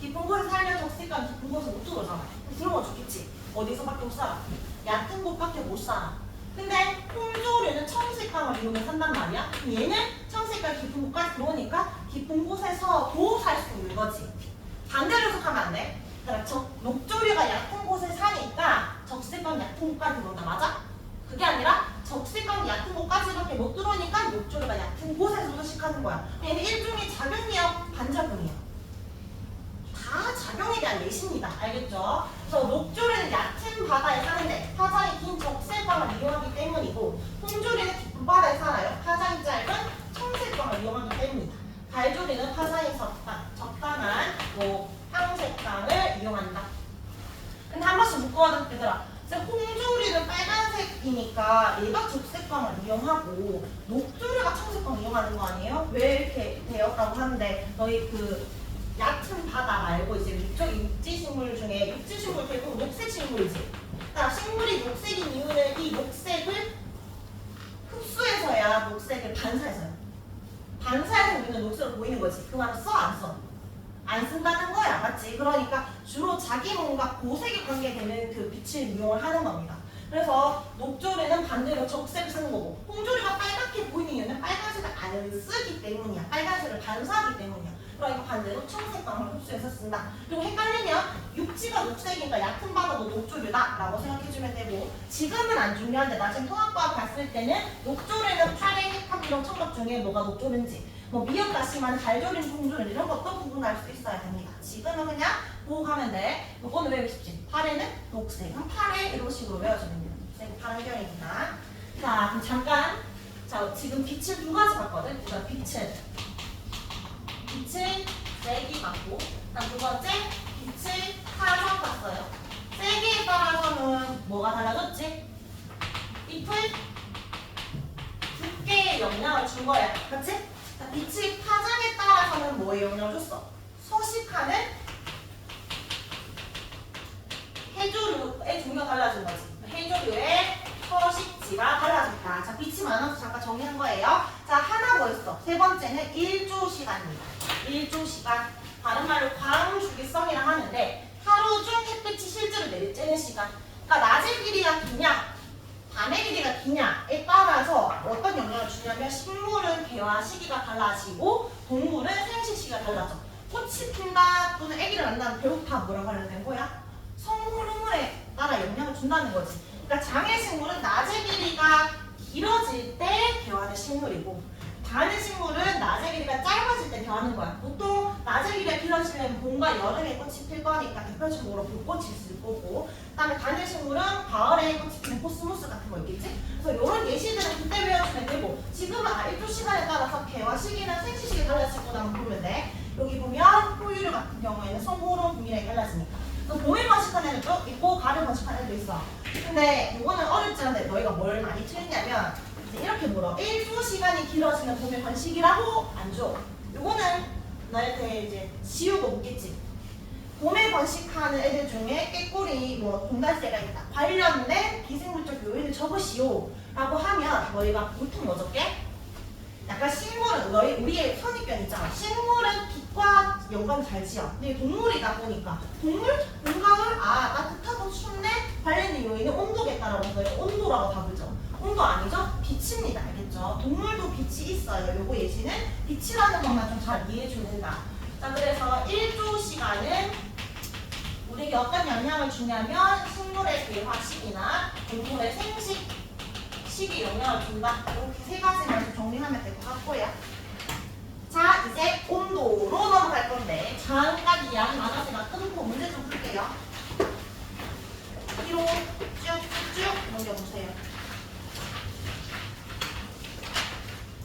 깊은 곳에 살면 적색광 깊은 곳에 못 들어오잖아. 들어오면 좋겠지. 어디서밖에 못 살아? 얕은 곳밖에 못 살아. 근데 홍조류는 청색광을 이용해서 산단 말이야. 얘는 청색광 깊은 곳까지 들어오니까 깊은 곳에서도 살 수 있는 거지. 반대로 해석하면 안 돼. 그러니까 녹조류가 얕은 곳에 사니까 적색광 얕은 곳까지 들어온다. 맞아? 그게 아니라 적색광 얕은 곳까지밖에 못 들어오니까 녹조류가 얕은 곳에서 서식하는 거야. 얘는 일종의 작용이야, 반작용이야. 다 작용에 대한 예시입니다. 알겠죠? 그래서 녹조류는 얕은 바다에 사는데 파장이 긴 적색광을 이용하기 때문이고 홍조류는 깊은 바다에 살아요. 파장이 짧은 청색광을 이용하기 때문이다. 달조류는 파장이 적당한 황색광을 이용한다. 근데 한 번씩 묶어가는 얘들아. 홍조류는 빨간색이니까 얘가 적색광을 이용하고 녹조류가 청색광을 이용하는 거 아니에요? 왜 이렇게 되었다고 하는데 너희 그 얕은 바다 말고 이제 육지식물 중에 육지식물 대부분 녹색 식물이지. 그러니까 식물이 녹색인 이유는 이 녹색을 흡수해서야 녹색을 반사해서요. 반사해서 우리는 녹색을 보이는 거지. 그 말은 써? 안 써? 안 쓴다는 거야. 맞지? 그러니까 주로 자기 몸과 고색에 관계되는 그 빛을 이용을 하는 겁니다. 그래서 녹조류는 반대로 적색을 쓰는 거고 홍조류가 빨갛게 보이는 이유는 빨간색을 안 쓰기 때문이야. 빨간색을 반사하기 때문이야. 그러니까 반대로 청색광을 흡수해서 쓴다. 그리고 헷갈리면 육지가 녹색이니까 얕은 바다도 녹조류다 라고 생각해주면 되고 지금은 안 중요한데 나중에 통합과학 봤을 때는 녹조류는 팔의 핵합성 청각 중에 뭐가 녹조류인지 뭐 미역 다시마는 달조류, 홍조류 이런 것도 구분할 수 있어야 됩니다. 지금은 그냥 보고 가면 돼. 이거는 외우기 쉽지. 팔에는 녹색. 그럼 팔에 이런 식으로 외워주면 됩니다. 녹색 파란경입니다. 자 그럼 잠깐 자 지금 빛을 두 가지 봤거든. 우선 빛은 세기 봤고 그다음 두 번째 빛을 파장 봤어요. 세기에 따라서는 뭐가 달라졌지? 잎을 두께에 영향을 준 거야. 그렇지? 자, 빛의 파장에 따라서는 뭐에 영향을 줬어? 서식하는 해조류의 종류가 달라진 거지. 해조류의 서식지가 달라졌다. 자, 빛이 많아서 잠깐 정리한 거예요. 자, 하나 더 있어. 세 번째는 일조시간입니다. 일조시간. 다른 말로 광주기성이라 하는데 하루 중 햇빛이 실제로 내리쬐는 시간. 그러니까 낮의 길이가 기냐, 밤의 길이가 기냐에 따라서 어떤 영향을 주냐면 식물은 개화 시기가 달라지고 동물은 생식 시기가 달라져. 꽃이 핀다 또는 아기를 낳는다는 배고파 뭐라고 하는 거야? 성호르몬에 따라 영향을 준다는 거지. 그러니까 장애식물은 낮의 길이가 길어질 때 개화하는 식물이고 다른 식물은 낮의 길이가 짧아질 때 개화하는 거야. 보통 낮의 길이가 길어지려면 봄과 여름에 꽃이 필 거니까 대표적으로 벚꽃이 있을 거고 그다음에 다른 식물은 가을에 꽃이 피는 코스모스 같은 거 있겠지? 그래서 이런 예시들은 그때 외워주면 되고 지금은 일조 시간에 따라서 개화 시기나 생식 시기 달라질 거라고 보면 돼. 여기 보면 포유류 같은 경우에는 성호론 분위기가 달라지니까. 봄에 번식한 애들도 있고 가을 번식한 애들도 있어. 근데 이거는 어렵지 않은데 너희가 뭘 많이 틀리냐면 이제 이렇게 물어. 일조 시간이 길어지는 봄의 번식이라고 안 줘. 이거는 너희한테 이제 지우고 묻겠지. 봄에 번식하는 애들 중에 깨꼬리, 뭐 동달새가 있다. 관련된 비생물적 요인을 적으시오. 라고 하면 너희가 보통 뭐 적게? 약간 식물은 우리의 선입견 있잖아. 식물은 빛과 연관 잘 지어. 근데 동물이다 보니까 동물? 봄가을? 따뜻하고 춥네? 관련된 요인은 온도겠다라고 해서 온도라고 답을 줘. 온도 아니죠? 빛입니다. 알겠죠? 동물도 빛이 있어요. 요거 예시는 빛이라는 것만 좀 잘 이해해 주면 된다. 자, 그래서 1조 시간은 우리에게 어떤 영향을 주냐면 식물의 개화 시기나 동물의 생식 시기 영향을 준다. 이렇게 세 가지만 좀 정리하면 될 것 같고요. 자, 이제 온도로 넘어갈 건데 잠깐 이야기 나눠서 끊고 문제 좀 풀게요. 뒤로 쭉쭉 넘겨보세요.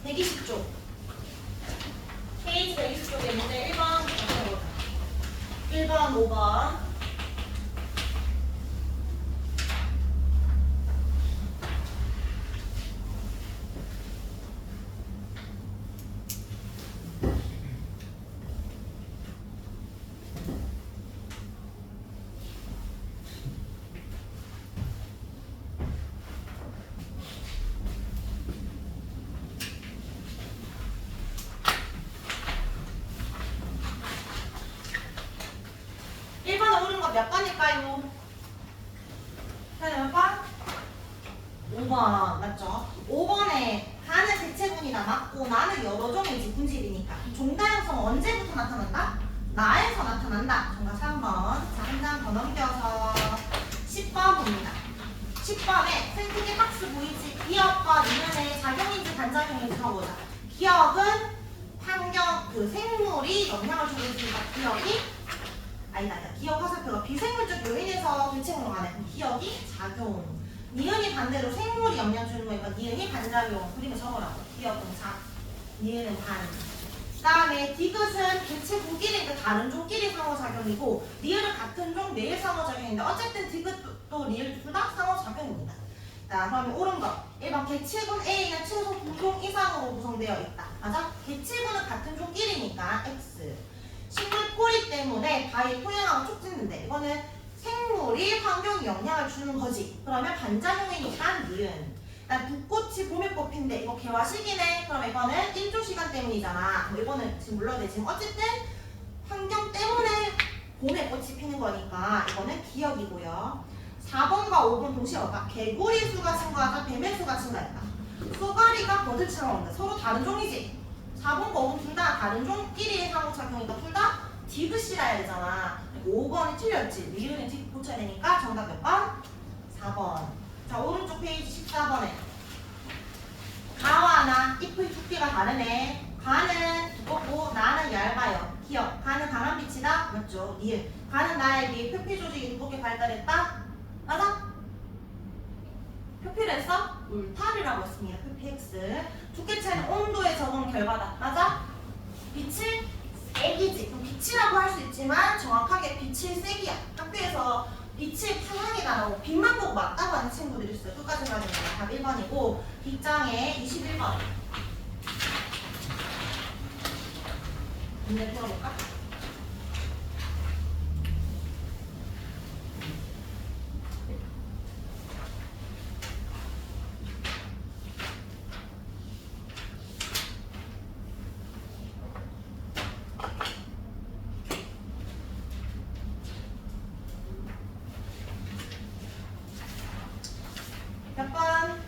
120쪽. 페이지 120쪽에 문제 1번 1번, 5번. 몇 번일까요? 몇 번? 5번 맞죠? 5번에 가는 대체군이다 맞고 나는 여러 종의 분질이니까 종다형성 언제부터 나타난다? 나에서 나타난다. 정답 3번. 자, 한 장 더 넘겨서 10번 봅니다. 10번에 생태계 박스 보이지? 기억과 니은의 작용인지 반작용인지 적어보자. 기억은 환경, 생물이 영향을 주고 있으니까 기억이 아니다. 기억 화살표가 비생물적 요인에서 대체군으로 가네. 그럼 기억이 작용. 니은이 반대로 생물이 영향 주는 거니까 니은이 반작용. 그림을 적으라고. 기억은 작, 니은은 반. 그 다음에 디귿은 대체군끼리 다른 종끼리 상호작용이고 니은은 같은 종 매일 상호작용인데 어쨌든 디귿도 니은 둘 다 상호작용입니다. 자, 그러면 옳은 거. 1번 개체군 A는 최소 2종 이상으로 구성되어 있다. 맞아? 개체군은 같은 종끼리니까 X. 식물 뿌리 때문에 바위 토양하고 촉진는데 이거는 생물이 환경에 영향을 주는 거지. 그러면 반작용이니까 니은. 난 붓꽃이 봄에 꽃핀데 이거 개화 시기네. 그럼 이거는 1조 시간 때문이잖아. 이거는 지금 물러내. 지금 어쨌든 환경 때문에 봄에 꽃이 피는 거니까 이거는 기억이고요. 4번과 5번 동시에 올까? 개구리 수가 증가하다 뱀의 수가 증가했다. 쏘가리가 버들처럼 온다. 서로 다른 종이지. 4번과 5번 둘 다 다른 종끼리의 상호작용이니까 둘 다 디귿이라 해야 되잖아. 5번이 틀렸지. 니은이 디귿 고쳐야 되니까 정답 몇 번? 4번. 자, 오른쪽 페이지 14번에 가와 나 잎의 두께가 다르네. 가는 두껍고 나는 얇아요. 기억. 가는 강한 빛이다. 맞죠? 니은. 가는 나에 비해 표피 조직이 두껍게 발달했다. 맞아? 표피를 했어? 울타리라고 했습니다. 표피 X. 두께 차이는 온도에 적은 결과다. 맞아? 빛을 세기지. 그럼 빛이라고 할 수 있지만 정확하게 빛을 세기야. 학교에서 빛을 편하게가 나오고 빛만 보고 맞다고 하는 친구들이 있어요. 끝까지 가야 됩니다. 답 1번이고 뒷장에 21번. 문제 풀어볼까? 몇 번?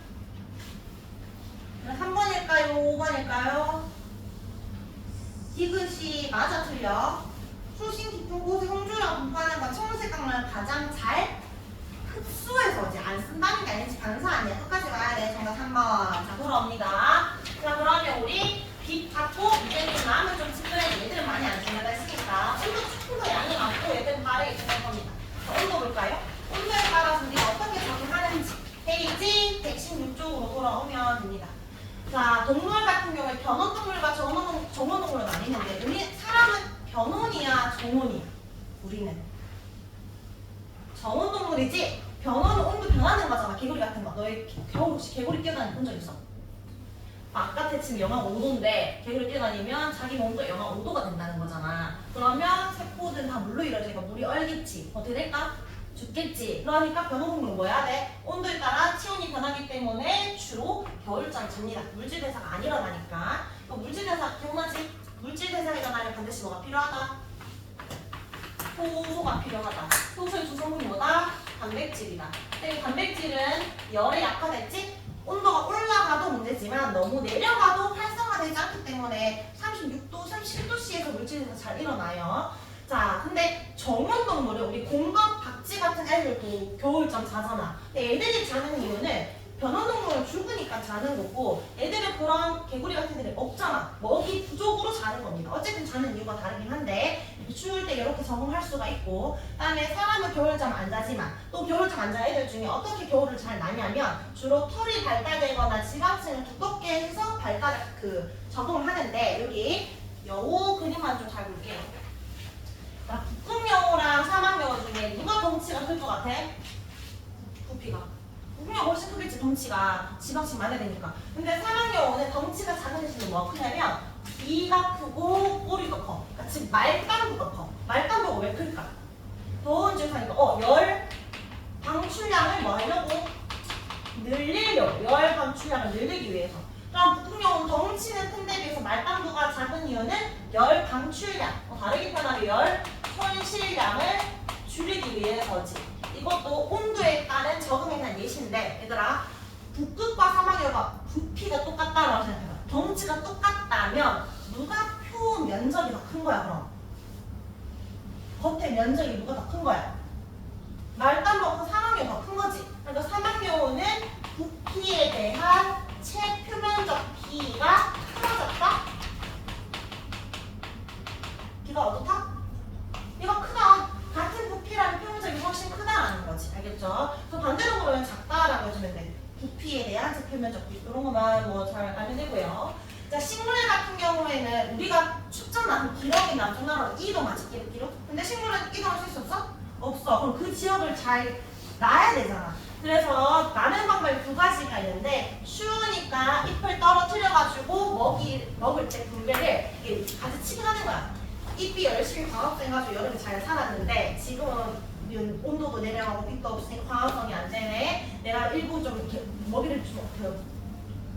3번일까요? 5번일까요? 디귿이 맞아 틀려. 수심 깊은 곳에 홍조랑 분포하는 건 청색 강물을 가장 잘 흡수해서 이제 안 쓴다는 게 아니지 반사 아니야. 끝까지 가야 돼. 정답 3번. 자, 돌아옵니다. 자, 그러면 우리 빛 받고 이제는 남은 좀 친구들 얘들은 많이 안 준다고 했으니까 온도 조금 더 양이 많고 얘들은 다르게 준할 겁니다. 자, 온도 볼까요? 온도에 따라서 우리가 어떻게 적용하는지 페이지 116쪽으로 돌아오면 됩니다. 자, 동물 같은 경우에 변온동물과 정온동물을 나뉘는데 우리 사람은 변온이야, 정온이야? 우리는 정온 동물이지. 변온은 온도 변하는 거잖아. 개구리 같은 거. 너희 겨울 혹시 개구리 뛰어다니는 본 적 있어? 바깥에 지금 영하 5도인데 개구리 뛰어다니면 자기 몸도 영하 5도가 된다는 거잖아. 그러면 세포들은 다 물로 이루어지니까 물이 얼겠지. 어떻게 될까? 죽겠지. 그러니까 변온동물은 뭐 해야 돼? 온도에 따라 체온이 변하기 때문에 주로 겨울잠 잡니다. 물질 대사가 안 일어나니까. 물질 대사 기억나지? 물질 대사가 일어나면 반드시 뭐가 필요하다? 효소가 필요하다. 효소의 주성분이 뭐다? 단백질이다. 근데 이 단백질은 열에 약화됐지? 온도가 올라가도 문제지만 너무 내려가도 활성화되지 않기 때문에 36도, 37도씨에서 물질에서 잘 일어나요. 자, 근데 정온동물은 우리 공각 박쥐 같은 애들도 겨울잠 자잖아. 근데 애들이 자는 이유는 변온동물은 죽으니까 자는 거고 애들은 그런 개구리 같은 애들이 없잖아. 먹이 부족으로 자는 겁니다. 어쨌든 자는 이유가 다르긴 한데 추울 때 이렇게 적응할 수가 있고 그다음에 사람은 겨울잠 안 자지만 또 겨울잠 안 자는 애들 중에 어떻게 겨울을 잘 나냐면 주로 털이 발달되거나 지방층을 두껍게 해서 적응을 하는데 여기 여우 그림만 좀 잘 볼게요. 북극여우랑 사막여우 중에 누가 덩치가 클 것 같아? 부피가. 북극여우 훨씬 크겠지 덩치가 지방층 많아야 되니까. 근데 사막여우는 덩치가 작은 대신에 뭐가 크냐면 귀가 크고 꼬리도 커. 그러니까 즉 말단부가 커. 말단부가 왜 클까? 더운 지역 사니까 열 방출량을 뭐 하려고? 늘리려고. 열 방출량을 늘리기 위해서. 그럼 북극여우는 덩치는 큰데 비해서 말단부가 작은 이유는 열 방출량, 다르게 표현하면 열 손실량을 줄이기 위해서지. 이것도 온도에 따른 적응에 대한 예시인데 얘들아 북극과 사막여우가 부피가 똑같다라고 생각해봐. 덩치가 똑같다면 누가 표 면적이 더 큰 거야 그럼? 겉의 면적이 누가 더 큰 거야? 말단부가 사막여우가 더 큰 거지. 그러니까 사막여우는 부피에 대한 체표면적 비가 크어졌다? 비가 어떻다? 이거 크다. 같은 부피라는 표면적이 훨씬 크다라는 거지. 알겠죠? 그래서 반대로 보면 작다라고 해주면 돼. 부피에 대한 체표면적 비. 이런 것만 뭐 잘 알면 되고요. 자, 식물 같은 경우에는 우리가 춥잖아. 기러기나 남쪽나라로 이동하지, 기록. 근데 식물은 이동할 수 있었어? 없어. 그럼 그 지역을 잘 놔야 되잖아. 그래서 나는 방법이 두 가지가 있는데 추우니까 잎을 떨어뜨려가지고 먹을 때 분배를 가지치기 하는 거야. 잎이 열심히 광합성해가지고 여름에 잘 살았는데 지금은 온도도 내려가고 빛도 없으니까 광합성이 안 되네. 내가 일부 좀 이렇게 먹이를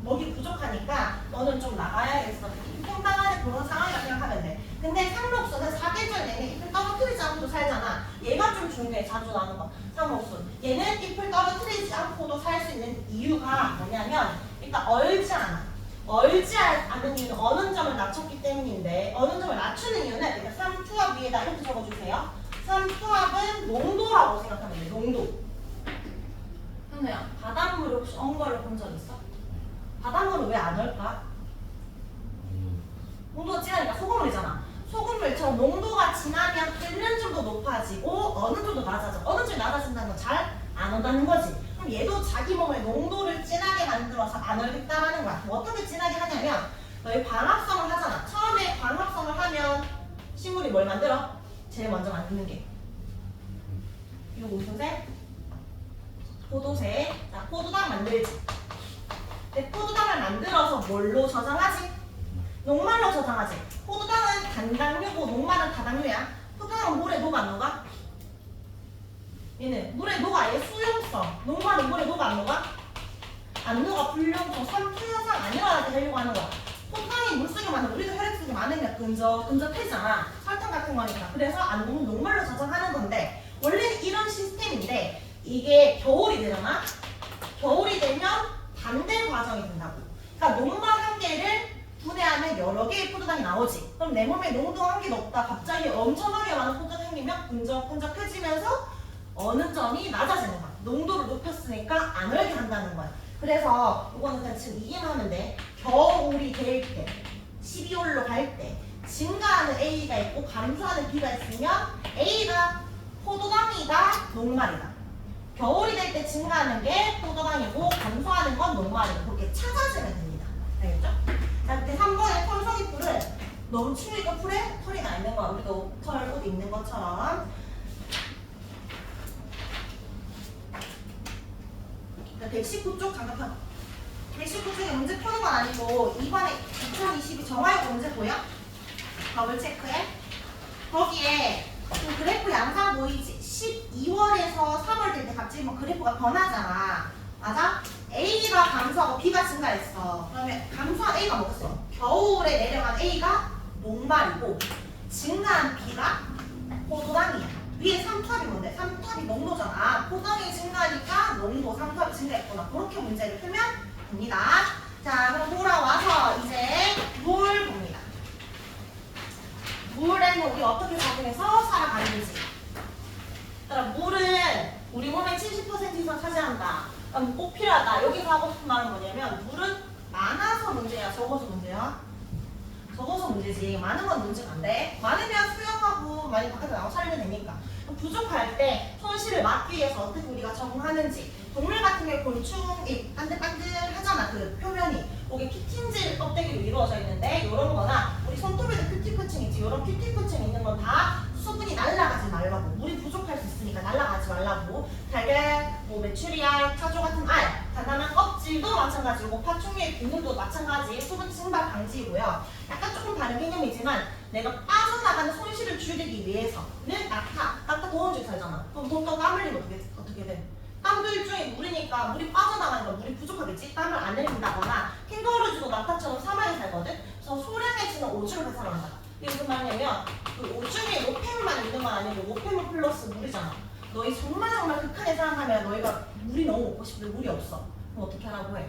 먹이 부족하니까 너는 좀 나가야겠어. 평당하는 그런 상황이라 생각하면 돼. 근데 상록수는 사계절 내내 잎을 떨어뜨리지 않고도 살잖아. 얘가 좀 중요해. 자주 나는 거. 상록수. 얘는 잎을 떨어뜨리지 않고도 살 수 있는 이유가 뭐냐면 일단 얼지 않아. 얼지 않은 이유는 어느 점을 낮췄기 때문인데 어느 점을 낮추는 이유는 삼투압 위에다 이렇게 적어주세요. 삼투압은 농도라고 생각하면 돼. 농도. 현우야, 바닷물 혹시 언거를 본 적 있어? 바닷물은 왜 안 얼까? 농도가 진하니까 소금물이잖아. 소금물처럼 농도가 진하면 끓는 점도 높아지고 어느 정도 낮아져. 어느 정도 낮아진다는 건 잘 안 온다는 거지. 그럼 얘도 자기 몸의 농도를 진하게 만들어서 안 얼겠다라는 거야. 뭐 어떻게 진하게 하냐면 너희 광합성을 하잖아. 처음에 광합성을 하면 식물이 뭘 만들어? 제일 먼저 만드는 게 이거 무슨 색? 포도색. 자, 포도당 만들지. 근데 포도당을 만들어서 뭘로 저장하지? 녹말로 저장하지. 포도당은 단당류고 녹말은 다당류야. 포도당은 물에 녹아 안 녹아? 얘는 물에 녹아. 얘 수용성. 녹말은 물에 녹아 안 녹아? 안 녹아. 불용성. 삼투 현상 안 일어나게 하려고 하는 거야. 포도당이 물속에 많으면 우리도 혈액속에 많으면 끈적끈적해지잖아. 설탕 같은 거니까. 그래서 안 녹으면 녹말로 저장하는 건데 원래는 이런 시스템인데 이게 겨울이 되잖아? 겨울이 되면 반대 과정이 된다고. 그러니까 녹말 한 개를 분해하면 여러 개의 포도당이 나오지. 그럼 내 몸에 농도 한 개도 없다. 갑자기 엄청나게 많은 포도당이 생기면 끈적끈적해지면서 어느 점이 낮아지는 거야. 농도를 높였으니까 안 얼게 한다는 거야. 그래서 이거는 그냥 지금 이기만 하면 돼. 겨울이 될 때, 12월로 갈 때 증가하는 A가 있고 감소하는 B가 있으면 A가 포도당이다, 녹말이다. 겨울이 될 때 증가하는 게 포도당이고 감소하는 건 녹말이고 그렇게 찾아주면 됩니다. 알겠죠? 자, 그때 3번의 털성이풀을 너무 추우니까 풀에 털이 나 있는 거야. 우리도 털 옷 입는 것처럼. 119쪽 잠깐 119쪽에 문제 푸는 건 아니고 이번에 2022 정화역 문제 보여? 더블 체크해. 거기에 그 그래프 양상 보이지? 12월에서 3월 될 때 갑자기 뭐 그래프가 변하잖아. 맞아? A가 감소하고 B가 증가했어. 그러면 감소한 A가 뭐겠어? 겨울에 내려간 A가 녹말이고 증가한 B가 포도당이야. 위에 3탑이 뭔데? 3탑이 농도잖아. 아, 포도당이 증가하니까 농도 3탑이 증가했구나. 그렇게 문제를 풀면 됩니다. 자, 그럼 돌아와서 이제 물 봅니다. 물에는 우리 어떻게 적응해서 살아가는지. 물은 우리 몸의 70% 이상 차지한다. 그럼 꼭 필요하다. 여기서 하고 싶은 말은 뭐냐면 물은 많아서 문제야, 적어서 문제야? 적어서 문제지. 많은 건 문제가 안 돼. 많으면 수영하고 많이 바깥에 나가서 살면 되니까. 부족할 때 손실을 막기 위해서 어떻게 우리가 적응하는지. 동물 같은 경우 곤충이 반들반들하잖아. 그 표면이. 거기 키틴질 껍데기로 이루어져 있는데 이런 거나 우리 손톱에도 큐티클층 있지. 이런 큐티클층 있는 건 다 수분이 날아가지 말라고. 물이 부족할 수 있으니까 날아가지 말라고. 달걀, 뭐 메추리알, 타조 같은 알, 단단한 껍질도 마찬가지고 파충류의 균들도 마찬가지. 수분 증발 방지이고요. 약간 조금 다른 개념이지만 내가 빠져나가는 손실을 줄이기 위해서는 낙타 더운 줄 살잖아. 그럼 또 땀 흘리면 어떻게 돼? 땀도 일종의 물이니까 물이 빠져나가니까 물이 부족하겠지? 땀을 안 흘린다거나 캥거루즈도 낙타처럼 사막에 살거든? 그래서 소량해지는 오줌을 배설한다. 이게 무슨 말이냐면 그 오줌에 노폐물만 있는 건 아니고 노폐물 플러스 물이잖아. 너희 정말 극한의 사람하면 너희가 물이 너무 먹고 싶은데 물이 없어. 그럼 어떻게 하라고 해?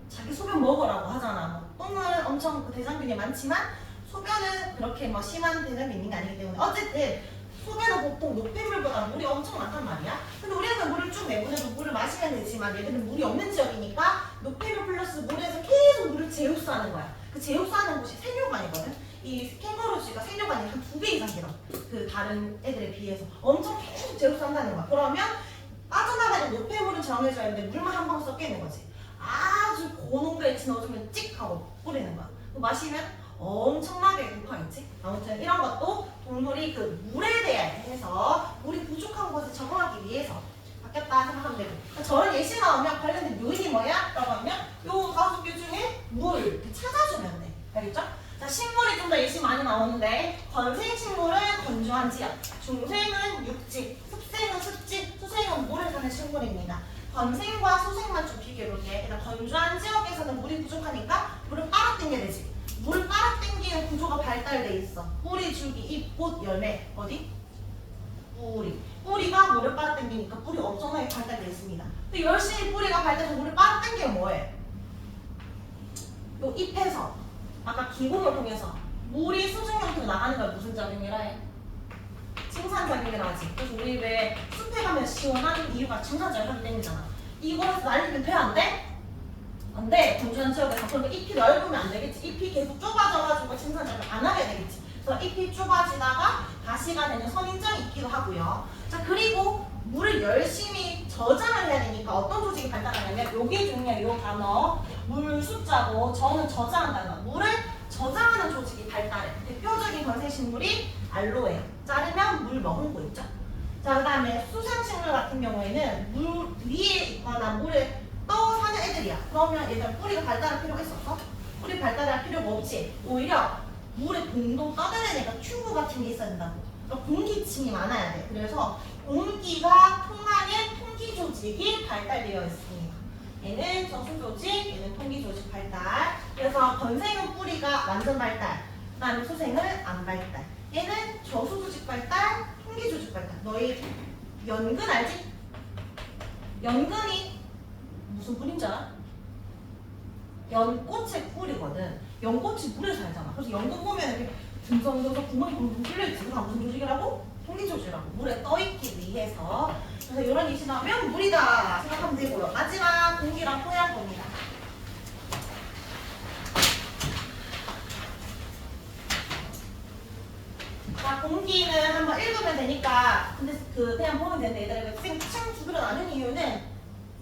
자기 소변 먹으라고 하잖아. 뭐 똥은 엄청 그 대장균이 많지만 소변은 그렇게 뭐 심한 대장균이 있는 게 아니기 때문에 어쨌든 소변은 보통 노폐물보다 물이 엄청 많단 말이야. 근데 우리는 물을 쭉 내보내도 물을 마시면 되지만 얘들은 물이 없는 지역이니까 노폐물 플러스 물에서 계속 물을 재흡수하는 거야. 그 재흡수하는 곳이 세뇨관이거든. 이 캥거루쥐가 세뇨관이 한 2배 이상 길어. 그 다른 애들에 비해서 엄청 계속 재흡수한다는 거야. 그러면 빠져나가는 노폐물은 정해져 있는데 물만 한 방 섞여 있는 거지. 아주 고농도에 넣어주면 찍 하고 뿌리는 거야. 마시면 엄청나게 급하겠지? 아무튼 이런 것도 동물이 그 물에 대해서 물이 부족한 곳에 적응하기 위해서 바뀌었다 생각하면 되고. 저런 예시 나오면 관련된 요인이 뭐야? 라고 하면 요 5개 중에 물 이렇게 찾아주면 돼. 알겠죠? 자, 식물이 좀 더 예시 많이 나오는데 건생식물은 건조한 지역, 중생은 육지, 습생은 습지, 수생은 물에 사는 식물입니다. 건생과 수생만 좀 비교해볼게. 일단 건조한 지역에서는 물이 부족하니까 물을 빨아당겨야 되지. 물 빨아당기는 구조가 발달돼 있어. 뿌리, 줄기, 잎, 꽃, 열매. 어디? 뿌리가 물을 빨아당기니까 뿌리 엄청나게 발달돼 있습니다. 근데 열심히 뿌리가 발달해서 물을 빨아당기면 뭐해? 요 잎에서 아까 기공을 통해서 물이 수증 형태로 나가는 걸 무슨 작용이라 해? 칭산작용이라 하지. 그래서 우리 왜 숲에 가면 시원한 이유가 칭산작용이 때문이잖아. 이거에서 날리면 돼? 안 돼? 안 돼. 건조한 지역에서. 그러니까 잎이 넓으면 안 되겠지. 잎이 계속 좁아져가지고 칭산작용 안 하게 되겠지. 그래서 잎이 좁아지다가 가시가 되는 선인장이 있기도 하고요. 자, 그리고 물을 열심히 저장을 해야 되니까 어떤 조직이 발달하냐면 요게 중요해. 요 단어 물 숫자고 저는 저장한다는 거. 물을 저장하는 조직이 발달해. 대표적인 건생식물이 알로에. 자르면 물 머금고 있죠. 자, 그 다음에 수생식물 같은 경우에는 물 위에 있거나 물에 떠 사는 애들이야. 그러면 얘들 뿌리가 발달할 필요가 있었어? 뿌리 발달할 필요가 없지. 오히려 물에 동동 떠다니니까 튜브 같은 게 있어야 된다고. 그러니까 공기층이 많아야 돼. 그래서 공기가 통하는 통기 조직이 발달되어 있습니다. 얘는 저순 조직, 얘는 통기 조직 발달. 그래서 건생은 뿌리가 완전 발달. 그 다음에 수생은 안 발달. 얘는 저수 조직 발달, 통기 조직 발달. 너희 연근 알지? 연근이 무슨 뿌리인지 알아? 연꽃의 뿌리거든. 연꽃이 물에 살잖아. 그래서 연근 보면 이렇게 듬성듬성 구멍이 붕붕 뚫려있지. 그게 무슨 조직이라고? 통기조직이라고. 물에 떠있기 위해서. 그래서 이런 이시 나오면 물이다 생각하면 되고요. 마지막 공기랑 토양 겁니다. 자, 공기는 한번 읽으면 되니까 근데 그냥 보면 되는데 얘들아 층 두 개로 나눈 이유는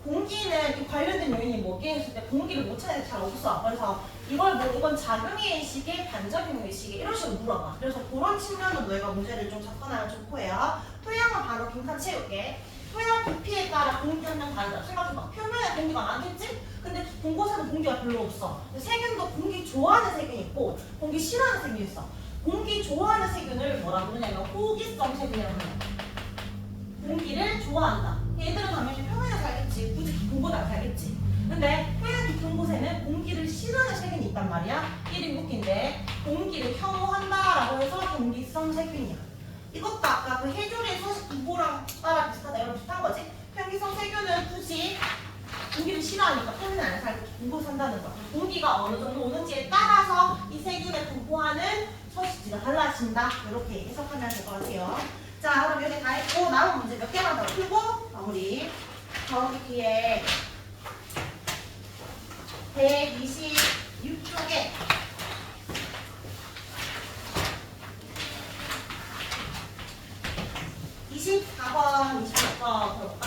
공기는 이 관련된 요인이 뭐게 했을 때 공기를 못 찾는 게 잘 없어. 그래서 이건 작용의 시계, 반작용의 시계 이런 식으로 물어봐. 그래서 그런 측면으로 너희가 문제를 좀 접근하면 좋고요. 토양은 바로 빈칸 채울게. 토양 부피에 따라 공기 한량 다르다. 생각해봐. 표면에 공기가 많겠지? 근데 본고사는 공기가 별로 없어. 세균도 공기 좋아하는 세균이 있고 공기 싫어하는 세균이 있어. 공기 좋아하는 세균을 뭐라 부르냐면 호기성 세균이라고 해요. 공기를 좋아한다. 얘들은 당연히 표면에 살겠지. 굳이 본고도 안 살겠지. 근데 토양 깊은 곳에는 공기를 싫어하는 세균이 있단 말이야. 1인6기인데 공기를 혐오한다라고 해서 공기성 세균이야. 이것도 아까 그 해조류의 서식 분포랑 따라 비슷하다. 이런 비슷한 거지. 평기성 세균은 굳이 공기를 싫어하니까 표면에 안 살고 공고 산다는 거야. 공기가 어느 정도 오는지에 따라서 이 세균을 분포하는 서식지가 달라진다. 이렇게 해석하면 될 것 같아요. 자, 그럼 여기 다 했고 남은 문제 몇 개만 더 풀고 마무리. 저기 뒤에 126쪽에 24번, 26번 들어볼까?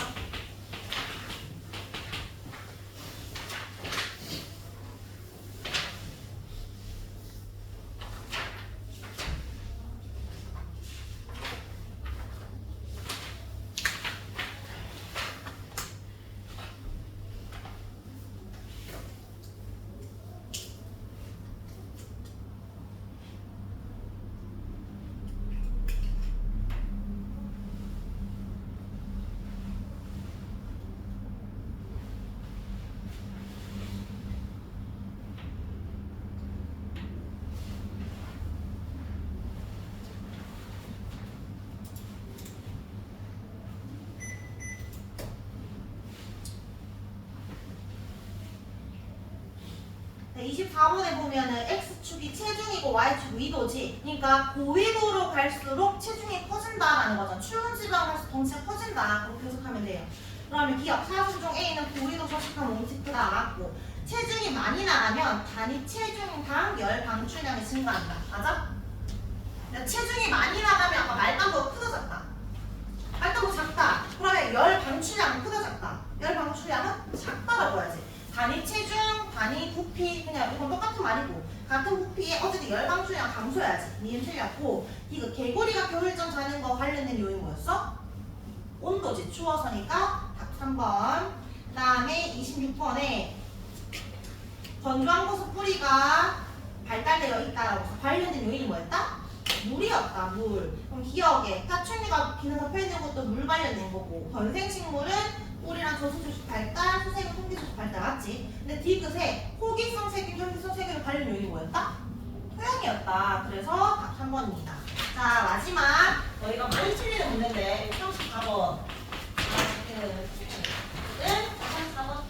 네, 24번에 보면은 X축이 체중이고 Y축 위도지. 그러니까 고위도로 갈수록 체중이 커진다라는 거죠. 추운 지방 갈수록 덩치가 커진다. 그렇게 해석하면 돼요. 그러면 기억 사수 중 A는 고위도 서식한 몸집보다 나갔고 체중이 많이 나가면 단위 체중당 열 방출량이 증가한다. 맞아? 그러니까 체중이 많이 나가면 아까 말단도가 크다 작다. 말단도 작다. 그러면 열 방출량은 크다 작다. 열 방출량은 작다라고 해야지. 단위 체중, 단위 부피, 그냥 이건 똑같은 말이고 같은 부피에 어쨌든 열 방출량 감소해야지. 니은 틀렸고 이거 개구리가 겨울잠 자는 거 관련된 요인 뭐였어? 온도지. 추워서니까 답 3번. 그 다음에 26번에 건조한 뿌리가 발달되어 있다라고 해서 관련된 요인이 뭐였다? 물이었다. 물. 그럼 기억에 사춘기가 기능사 표현된 것도 물 관련된 거고 건생식물은 뿌리랑 저수조식 발달, 수세균 통기조식 발달 맞지? 근데 디귿에 호기성 세균, 현기성 세균의 관련 요인이 뭐였다? 토양이었다. 그래서 답 3번입니다. 자 마지막 너희가 많이 틀리는 문제인데 34번. 네? 34번.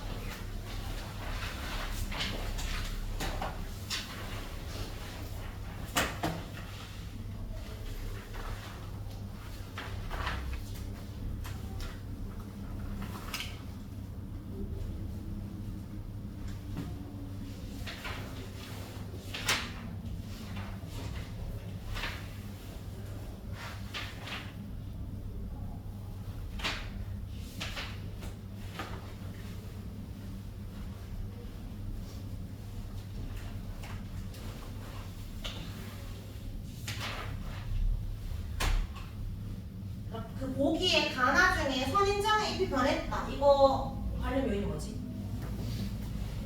그 보기에 가나 중에 선인장의 잎이 변했다. 이거 관련 요인이 뭐지?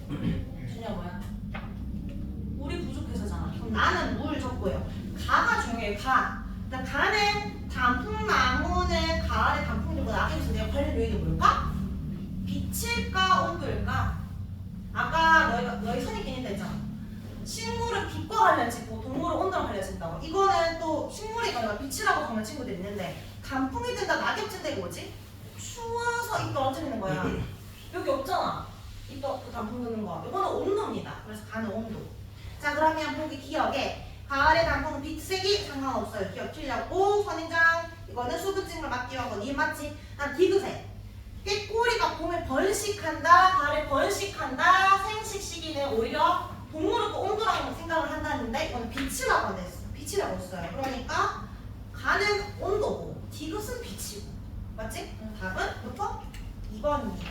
준이야 뭐야? 물이 부족해서잖아. 그럼 나는 물 적고요. 가가 중요해. 가. 그러니까 가는 단풍나무는 가을에 단풍 들고 낙엽이 내가 관련 요인이 뭘까? 빛일까 온도일까? 아까 너희 선입견 있다 했잖아. 식물은 빛과 관련짓고 동물은 온도랑 관련짓다고. 이거는 또 식물이 아니라 빛이라고 보는 친구들 있는데 단풍이 된다 낙엽 찐다고 뭐지? 추워서 잎 떨어뜨리는 거야. 여기 없잖아. 잎 단풍 드는 거. 이거는 온도입니다. 그래서 가는 온도. 자 그러면 보기 기억에 가을에 단풍은 빛색이 상관없어요. 기억 틀렸고 선인장 이거는 수분증을 막기 위한 거. 니 맞지? 난 디귿에 꾀꼬리가 봄에 번식한다. 가을에 번식한다. 생식 시기는 오히려 동물은 또 온도라고 생각을 한다는데 이거는 빛이라고 했어. 빛이라고 했어요. 그러니까 가는 온도고 디귿은 빛이고 맞지? 답은 보통 2번입니다.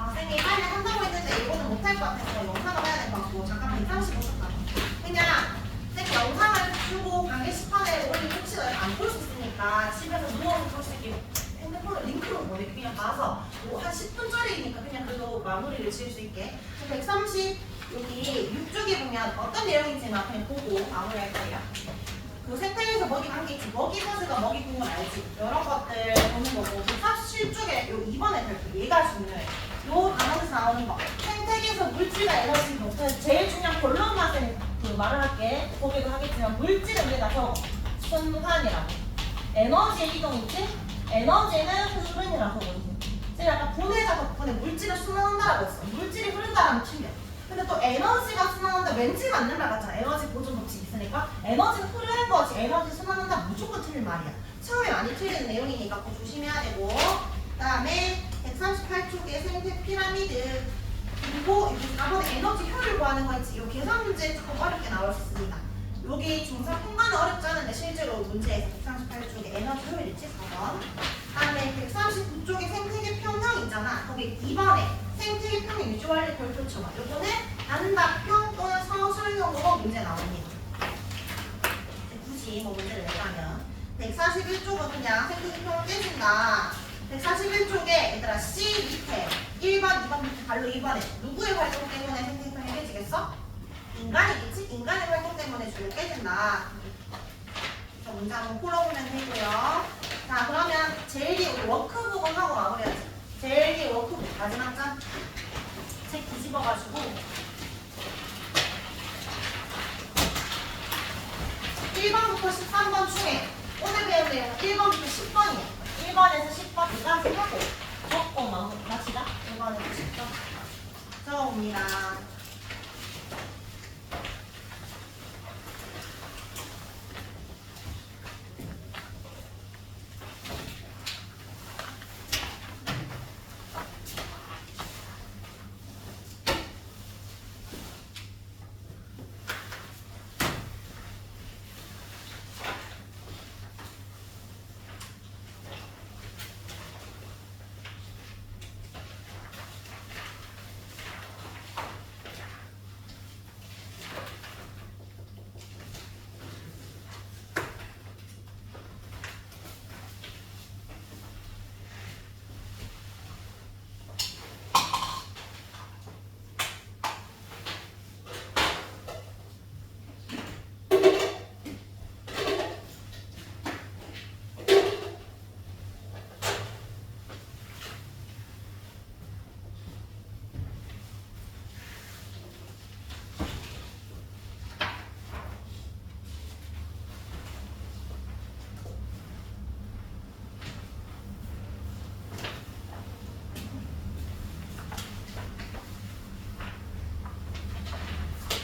아, 쌤이 빨리 한다고 했는데 이거는 못할 것 같아서 영상을 해야 될 것 같고 잠깐만 135초 가자. 그냥 쌤이 영상을 주고 강의 시판에 올린 혹시나 안 볼 수 있으니까 집에서 누워서 볼 수 있게 핸드폰을 링크로 보내 그냥 봐서 뭐 한 10분짜리니까 그냥 그래도 마무리를 지을 수 있게 130 여기 6쪽에 보면 어떤 내용인지만 그냥 보고 마무리할 거예요. 그 생태계에서 먹이 관계 있지 먹이 사슬과 먹이 국물 알지 이런 것들 보는 거고 147쪽에 요 2번에 별표 얘가 중요해. 요 단어에서 나오는 거 생태계에서 물질과 에너지 제일 중요한 본론만 그 말을 할게 보기도 하겠지만 물질은 위에다 적어 순환이라고 에너지의 이동 있지? 에너지는 흐름이라고 보이지. 제가 아까 분해자가 부분에 물질을 순환한다라고 했어. 물질이 흐른다라면 틀려. 근데 또 에너지가 순환한다 왠지 맞는 말 같잖아. 에너지 보존 법칙 있으니까 에너지는 흐르는 거지 에너지 순환한다 무조건 틀린 말이야. 처음에 많이 틀리는 내용이니까 그거 조심해야 되고 그 다음에 138쪽에 생태 피라미드 그리고 4번에 에너지 효율 구하는 거 있지. 이 계산 문제 조금 어렵게 나올 수 있습니다. 여기 중상 통과는 어렵지 않은데 실제로 문제에서 138쪽에 에너지 효율 있지 4번. 그 다음에 139쪽에 생태계 평형 있잖아. 거기 2번에 생태계 평형 유지관리 별표 쳐봐. 요거는 단답형 또는 서술형으로 문제 나옵니다. 굳이 뭐 문제를 내자면 141쪽은 그냥 생태계 평을 깨진다. 141쪽에 얘들아 C 밑에 1번, 2번 밑에 발로 2번에 누구의 활동 때문에 생태계 평이 깨지겠어? 인간이겠지? 인간의 활동 때문에 주로 깨진다. 그래서 문제 한번 풀어보면 되고요. 자 그러면 제일 뒤에 우리 워크북은 하고 마무리하지. 제일 뒤에 워크북 마지막 장 책 뒤집어가지고 1번부터 13번 중에 오늘 배운 내용은 1번부터 10번이에요. 1번에서 10번 이까지 하고 적고 마치다. 1번에서 10번 적어봅니다.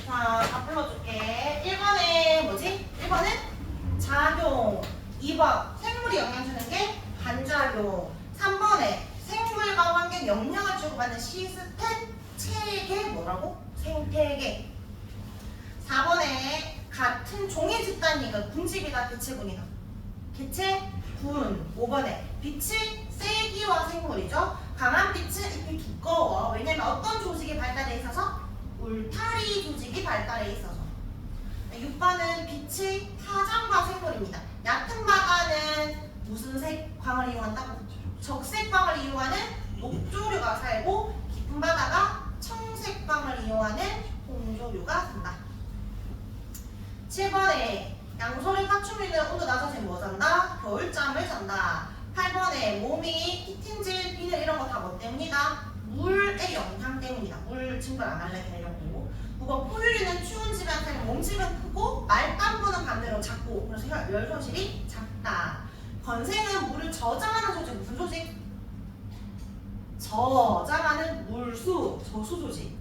다 불러줄게. 1번에 뭐지? 1번은 작용. 2번 생물이 영향 주는 게 반작용. 3번에 생물과 환경 영향을 주고받는 시스템 체계 뭐라고? 생태계. 4번에 같은 종의 집단이니까 군집이다 개체군이다. 개체 군. 5번에 빛이 세기와 생물이죠. 강한 빛은 잎이 두꺼워. 왜냐면 어떤 조직이 발달해 있어서? 울타리 조직이 발달해 있어서. 6번은 빛의 파장과 생물입니다. 얕은 바다는 무슨 색 광을 이용한다고? 적색 광을 이용하는 목조류가 살고 깊은 바다가 청색 광을 이용하는 홍조류가 산다. 7번에 양소를 파충류는 온도 낮아지면 뭐 잔다? 겨울잠을 잔다. 8번에 몸이 키틴질, 비늘 이런 거 다 뭐 때문이다? 물의 영향 때문이다. 물 증발 안 할래 이런 거. 9번 포유류는 추운 지방 살면 몸집은 크고 말단부는 반대로 작고 그래서 열 손실이 작다. 건생은 물을 저장하는 조직 무슨 조직? 저장하는 물수 저수 조직.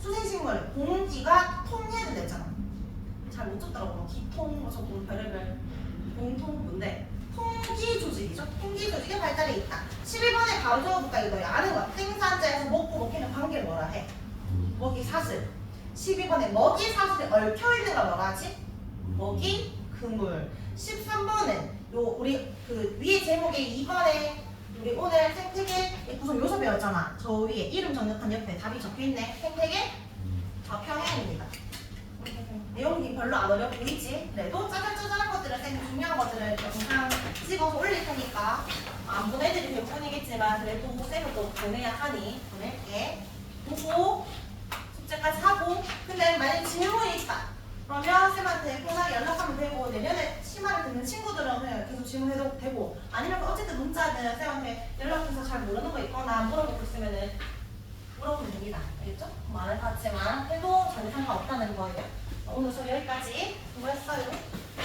수생식물 공기가 통해야 됐잖아. 잘 못 듣더라고. 기통 저거 별의별 공통인데 통기 조직이죠. 통기 조직의 발달이 있다. 11번에 바로 적어볼까 이거 아는 거야. 생산자에서 먹고 먹히는 관계를 뭐라 해? 먹이 사슬. 12번에 먹이 사슬이 얽혀있는 걸 뭐라 하지? 먹이 그물. 13번은 요 우리 그 위에 제목에 2번에 우리 오늘 생태계 구성 요소 배웠잖아. 저 위에 이름 정렬판 옆에 답이 적혀있네. 생태계 평행입니다. 내용이 별로 안 어려 보이지? 그래도 짜잘짜잘한 것들은 쌤 중요한 것들을 영상 찍어서 올릴 테니까 안 보내드릴 몇 뿐이겠지만 그래도 쌤은 또 보내야 하니 보낼게. 보고 숙제까지 하고 근데 만약 질문이 있다. 그러면 쌤한테 편하게 연락하면 되고 내년에 심화를 듣는 친구들은 그냥 계속 질문해도 되고 아니면 어쨌든 문자든 쌤한테 연락해서 잘 모르는 거 있거나 물어보고 있으면은 물어보면 됩니다. 알겠죠? 말을 같지만 해도 전혀 상관없다는 거예요. 오늘 수업 여기까지 수고했어요.